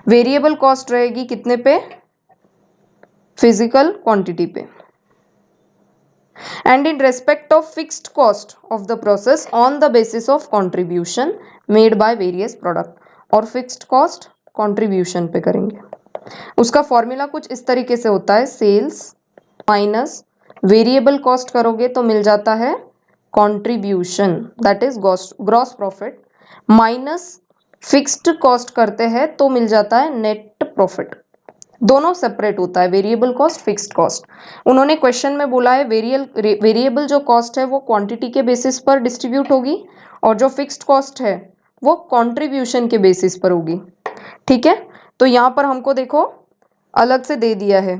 variable cost रहेगी कितने पे, फिजिकल क्वांटिटी पे। And in respect of fixed cost of the process on the basis of contribution made by various product. और fixed cost contribution पे करेंगे। उसका formula कुछ इस तरीके से होता है, सेल्स माइनस वेरिएबल कॉस्ट करोगे तो मिल जाता है contribution, that is gross profit, minus fixed cost करते हैं तो मिल जाता है नेट प्रॉफिट। दोनों सेपरेट होता है, वेरिएबल कॉस्ट, फिक्स्ड कॉस्ट। उन्होंने क्वेश्चन में बोला है वेरिएबल जो कॉस्ट है वो क्वांटिटी के बेसिस पर डिस्ट्रीब्यूट होगी, और जो फिक्स्ड कॉस्ट है वो कंट्रीब्यूशन के बेसिस पर होगी। ठीक है, तो यहां पर हमको देखो अलग से दे दिया है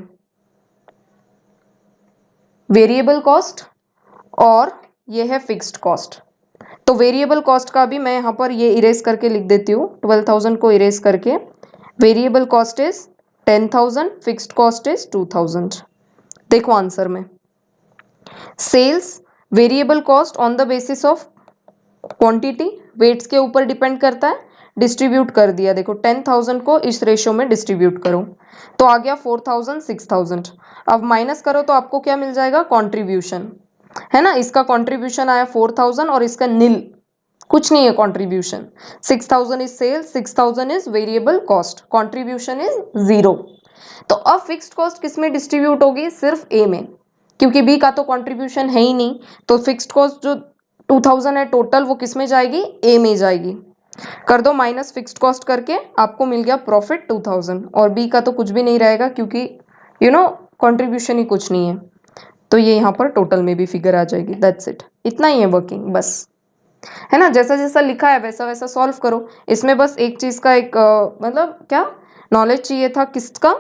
वेरिएबल कॉस्ट और ये है फिक्स्ड कॉस्ट। तो वेरिएबल कॉस्ट का भी मैं यहां पर ये इरेज करके लिख देती हूँ, 12,000 को इरेज करके। Variable cost is 10,000, fixed cost is 2,000। देखो आंसर में, sales variable cost on the basis of quantity, weights के ऊपर डिपेंड करता है, डिस्ट्रीब्यूट कर दिया। देखो 10,000 को इस रेशो में डिस्ट्रीब्यूट करो तो आ गया 4,000 6,000। अब माइनस करो तो आपको क्या मिल जाएगा, कंट्रीब्यूशन, है ना। इसका कंट्रीब्यूशन आया 4,000 और इसका नील, कुछ नहीं है contribution. 6,000 is sales, 6,000 is variable cost, contribution is 0। तो अब फिक्स्ड कॉस्ट किस में डिस्ट्रीब्यूट होगी, सिर्फ ए में, क्योंकि बी का तो कंट्रीब्यूशन है ही नहीं। तो फिक्स्ड कॉस्ट जो 2,000 है टोटल, वो किस में जाएगी, ए में जाएगी। कर दो माइनस फिक्स्ड कॉस्ट करके, आपको मिल गया प्रॉफिट 2000, और बी का तो कुछ भी नहीं रहेगा क्योंकि कंट्रीब्यूशन ही कुछ नहीं है, तो ये यहाँ पर टोटल में भी फिगर आ जाएगी। दैट्स इट, इतना ही है वर्किंग बस, है ना। जैसा जैसा लिखा है वैसा वैसा सॉल्व करो। इसमें बस एक चीज का एक मतलब क्या नॉलेज चाहिए था, किसका,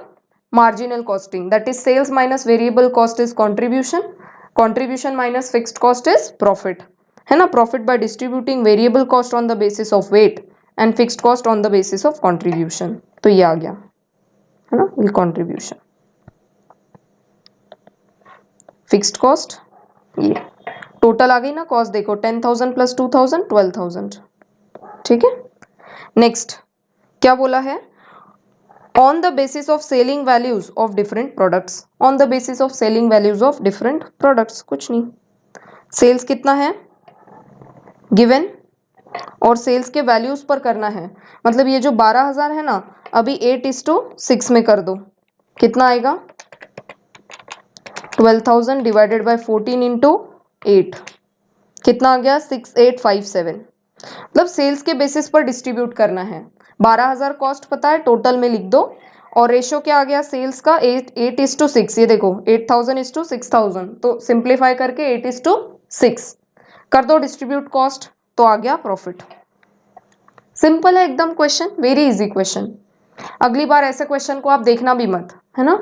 marginal costing, that is sales minus variable cost is contribution, contribution minus fixed cost is profit, है ना। Profit by distributing variable cost on the basis of weight and fixed cost on the basis of contribution, तो ये आ गया, है ना, ये contribution. Fixed cost, ये टोटल आ गई ना कॉस्ट, देखो 10,000 प्लस 2,000 12,000, ठीक है। नेक्स्ट क्या बोला है, on the basis of selling values of different products, on the basis of selling values of different products, कुछ नहीं, सेल्स कितना है गिवन, और सेल्स के वैल्यूज पर करना है, मतलब ये जो 12,000 है ना, अभी 8:6 में कर दो, कितना आएगा 12,000 डिवाइडेड बाय 14 इंटू 8, कितना आ गया 6857, मतलब सेल्स के बेसिस पर डिस्ट्रीब्यूट करना है। 12,000 कॉस्ट पता है, टोटल में लिख दो, और रेशो क्या आ गया सेल्स का 8:6, ये देखो 8,000:6,000, तो सिंप्लीफाई करके 8:6 कर दो डिस्ट्रीब्यूट कॉस्ट, तो आ गया प्रॉफिट। सिंपल है एकदम क्वेश्चन, वेरी इजी क्वेश्चन। अगली बार ऐसे क्वेश्चन को आप देखना भी मत, है ना,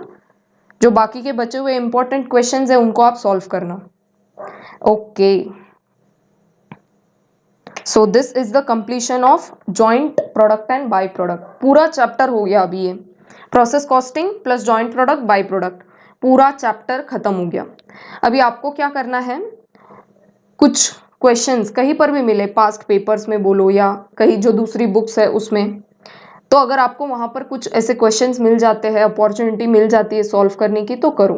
जो बाकी के बचे हुए इंपॉर्टेंट क्वेश्चंस है उनको आप सॉल्व करना। Okay, so this is the completion of joint product and by product, पूरा चैप्टर हो गया अभी ये, process costing plus joint product by product, पूरा चैप्टर खत्म हो गया। अभी आपको क्या करना है, कुछ क्वेश्चंस कहीं पर भी मिले, पास्ट पेपर्स में बोलो या कहीं जो दूसरी बुक्स है उसमें, तो अगर आपको वहां पर कुछ ऐसे क्वेश्चंस मिल जाते हैं, अपॉर्चुनिटी मिल जाती है सॉल्व करने की, तो करो,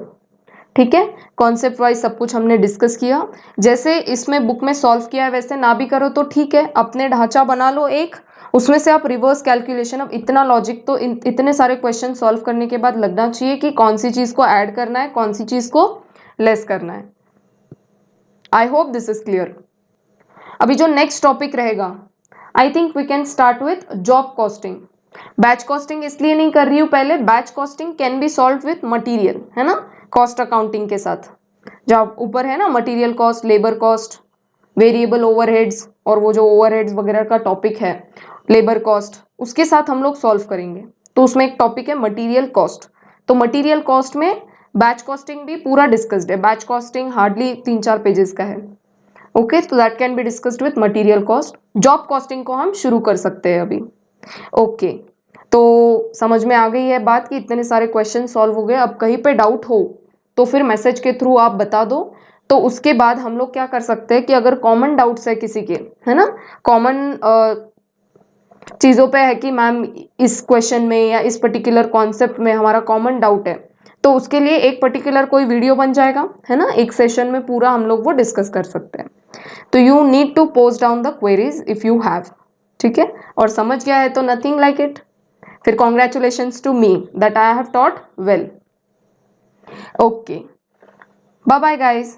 ठीक है। कॉन्सेप्ट वाइज सब कुछ हमने डिस्कस किया, जैसे इसमें बुक में सॉल्व किया है वैसे ना भी करो तो ठीक है, अपने ढांचा बना लो एक, उसमें से आप रिवर्स कैलकुलेशन, अब इतना लॉजिक तो इतने सारे क्वेश्चन सॉल्व करने के बाद लगना चाहिए कि कौन सी चीज को ऐड करना है, कौन सी चीज को लेस करना है। I hope this is clear. अभी जो नेक्स्ट टॉपिक रहेगा, I think we can start with job costing. Batch costing इसलिए नहीं कर रही हूँ पहले, batch costing can be solve with material, है ना, कॉस्ट अकाउंटिंग के साथ, जब ऊपर है ना material cost, labour cost, variable overheads, और वो जो ओवरहेड्स वगैरह का टॉपिक है लेबर कॉस्ट, उसके साथ हम लोग सॉल्व करेंगे। तो उसमें एक टॉपिक है मटेरियल कॉस्ट, तो मटेरियल कॉस्ट में बैच कॉस्टिंग भी पूरा डिस्कस्ड है, बैच कॉस्टिंग हार्डली 3-4 पेजेस का है। ओके, तो that can be discussed with material cost. Job costing को हम शुरू कर सकते हैं अभी। ओके, तो समझ में आ गई है बात कि इतने सारे क्वेश्चन सॉल्व हो गए। अब कहीं पे डाउट हो तो फिर मैसेज के थ्रू आप बता दो, तो उसके बाद हम लोग क्या कर सकते हैं कि अगर कॉमन डाउट्स है किसी के, है ना, कॉमन चीज़ों पे है कि मैम इस क्वेश्चन में या इस पर्टिकुलर कॉन्सेप्ट में हमारा कॉमन डाउट है, तो उसके लिए एक पर्टिकुलर कोई वीडियो बन जाएगा, है ना, एक सेशन में पूरा हम लोग वो डिस्कस कर सकते हैं। तो you need to post down the queries if you have, ठीक है, और समझ गया है तो नथिंग लाइक इट, फिर congratulations to me that I have taught well. Okay, bye bye guys.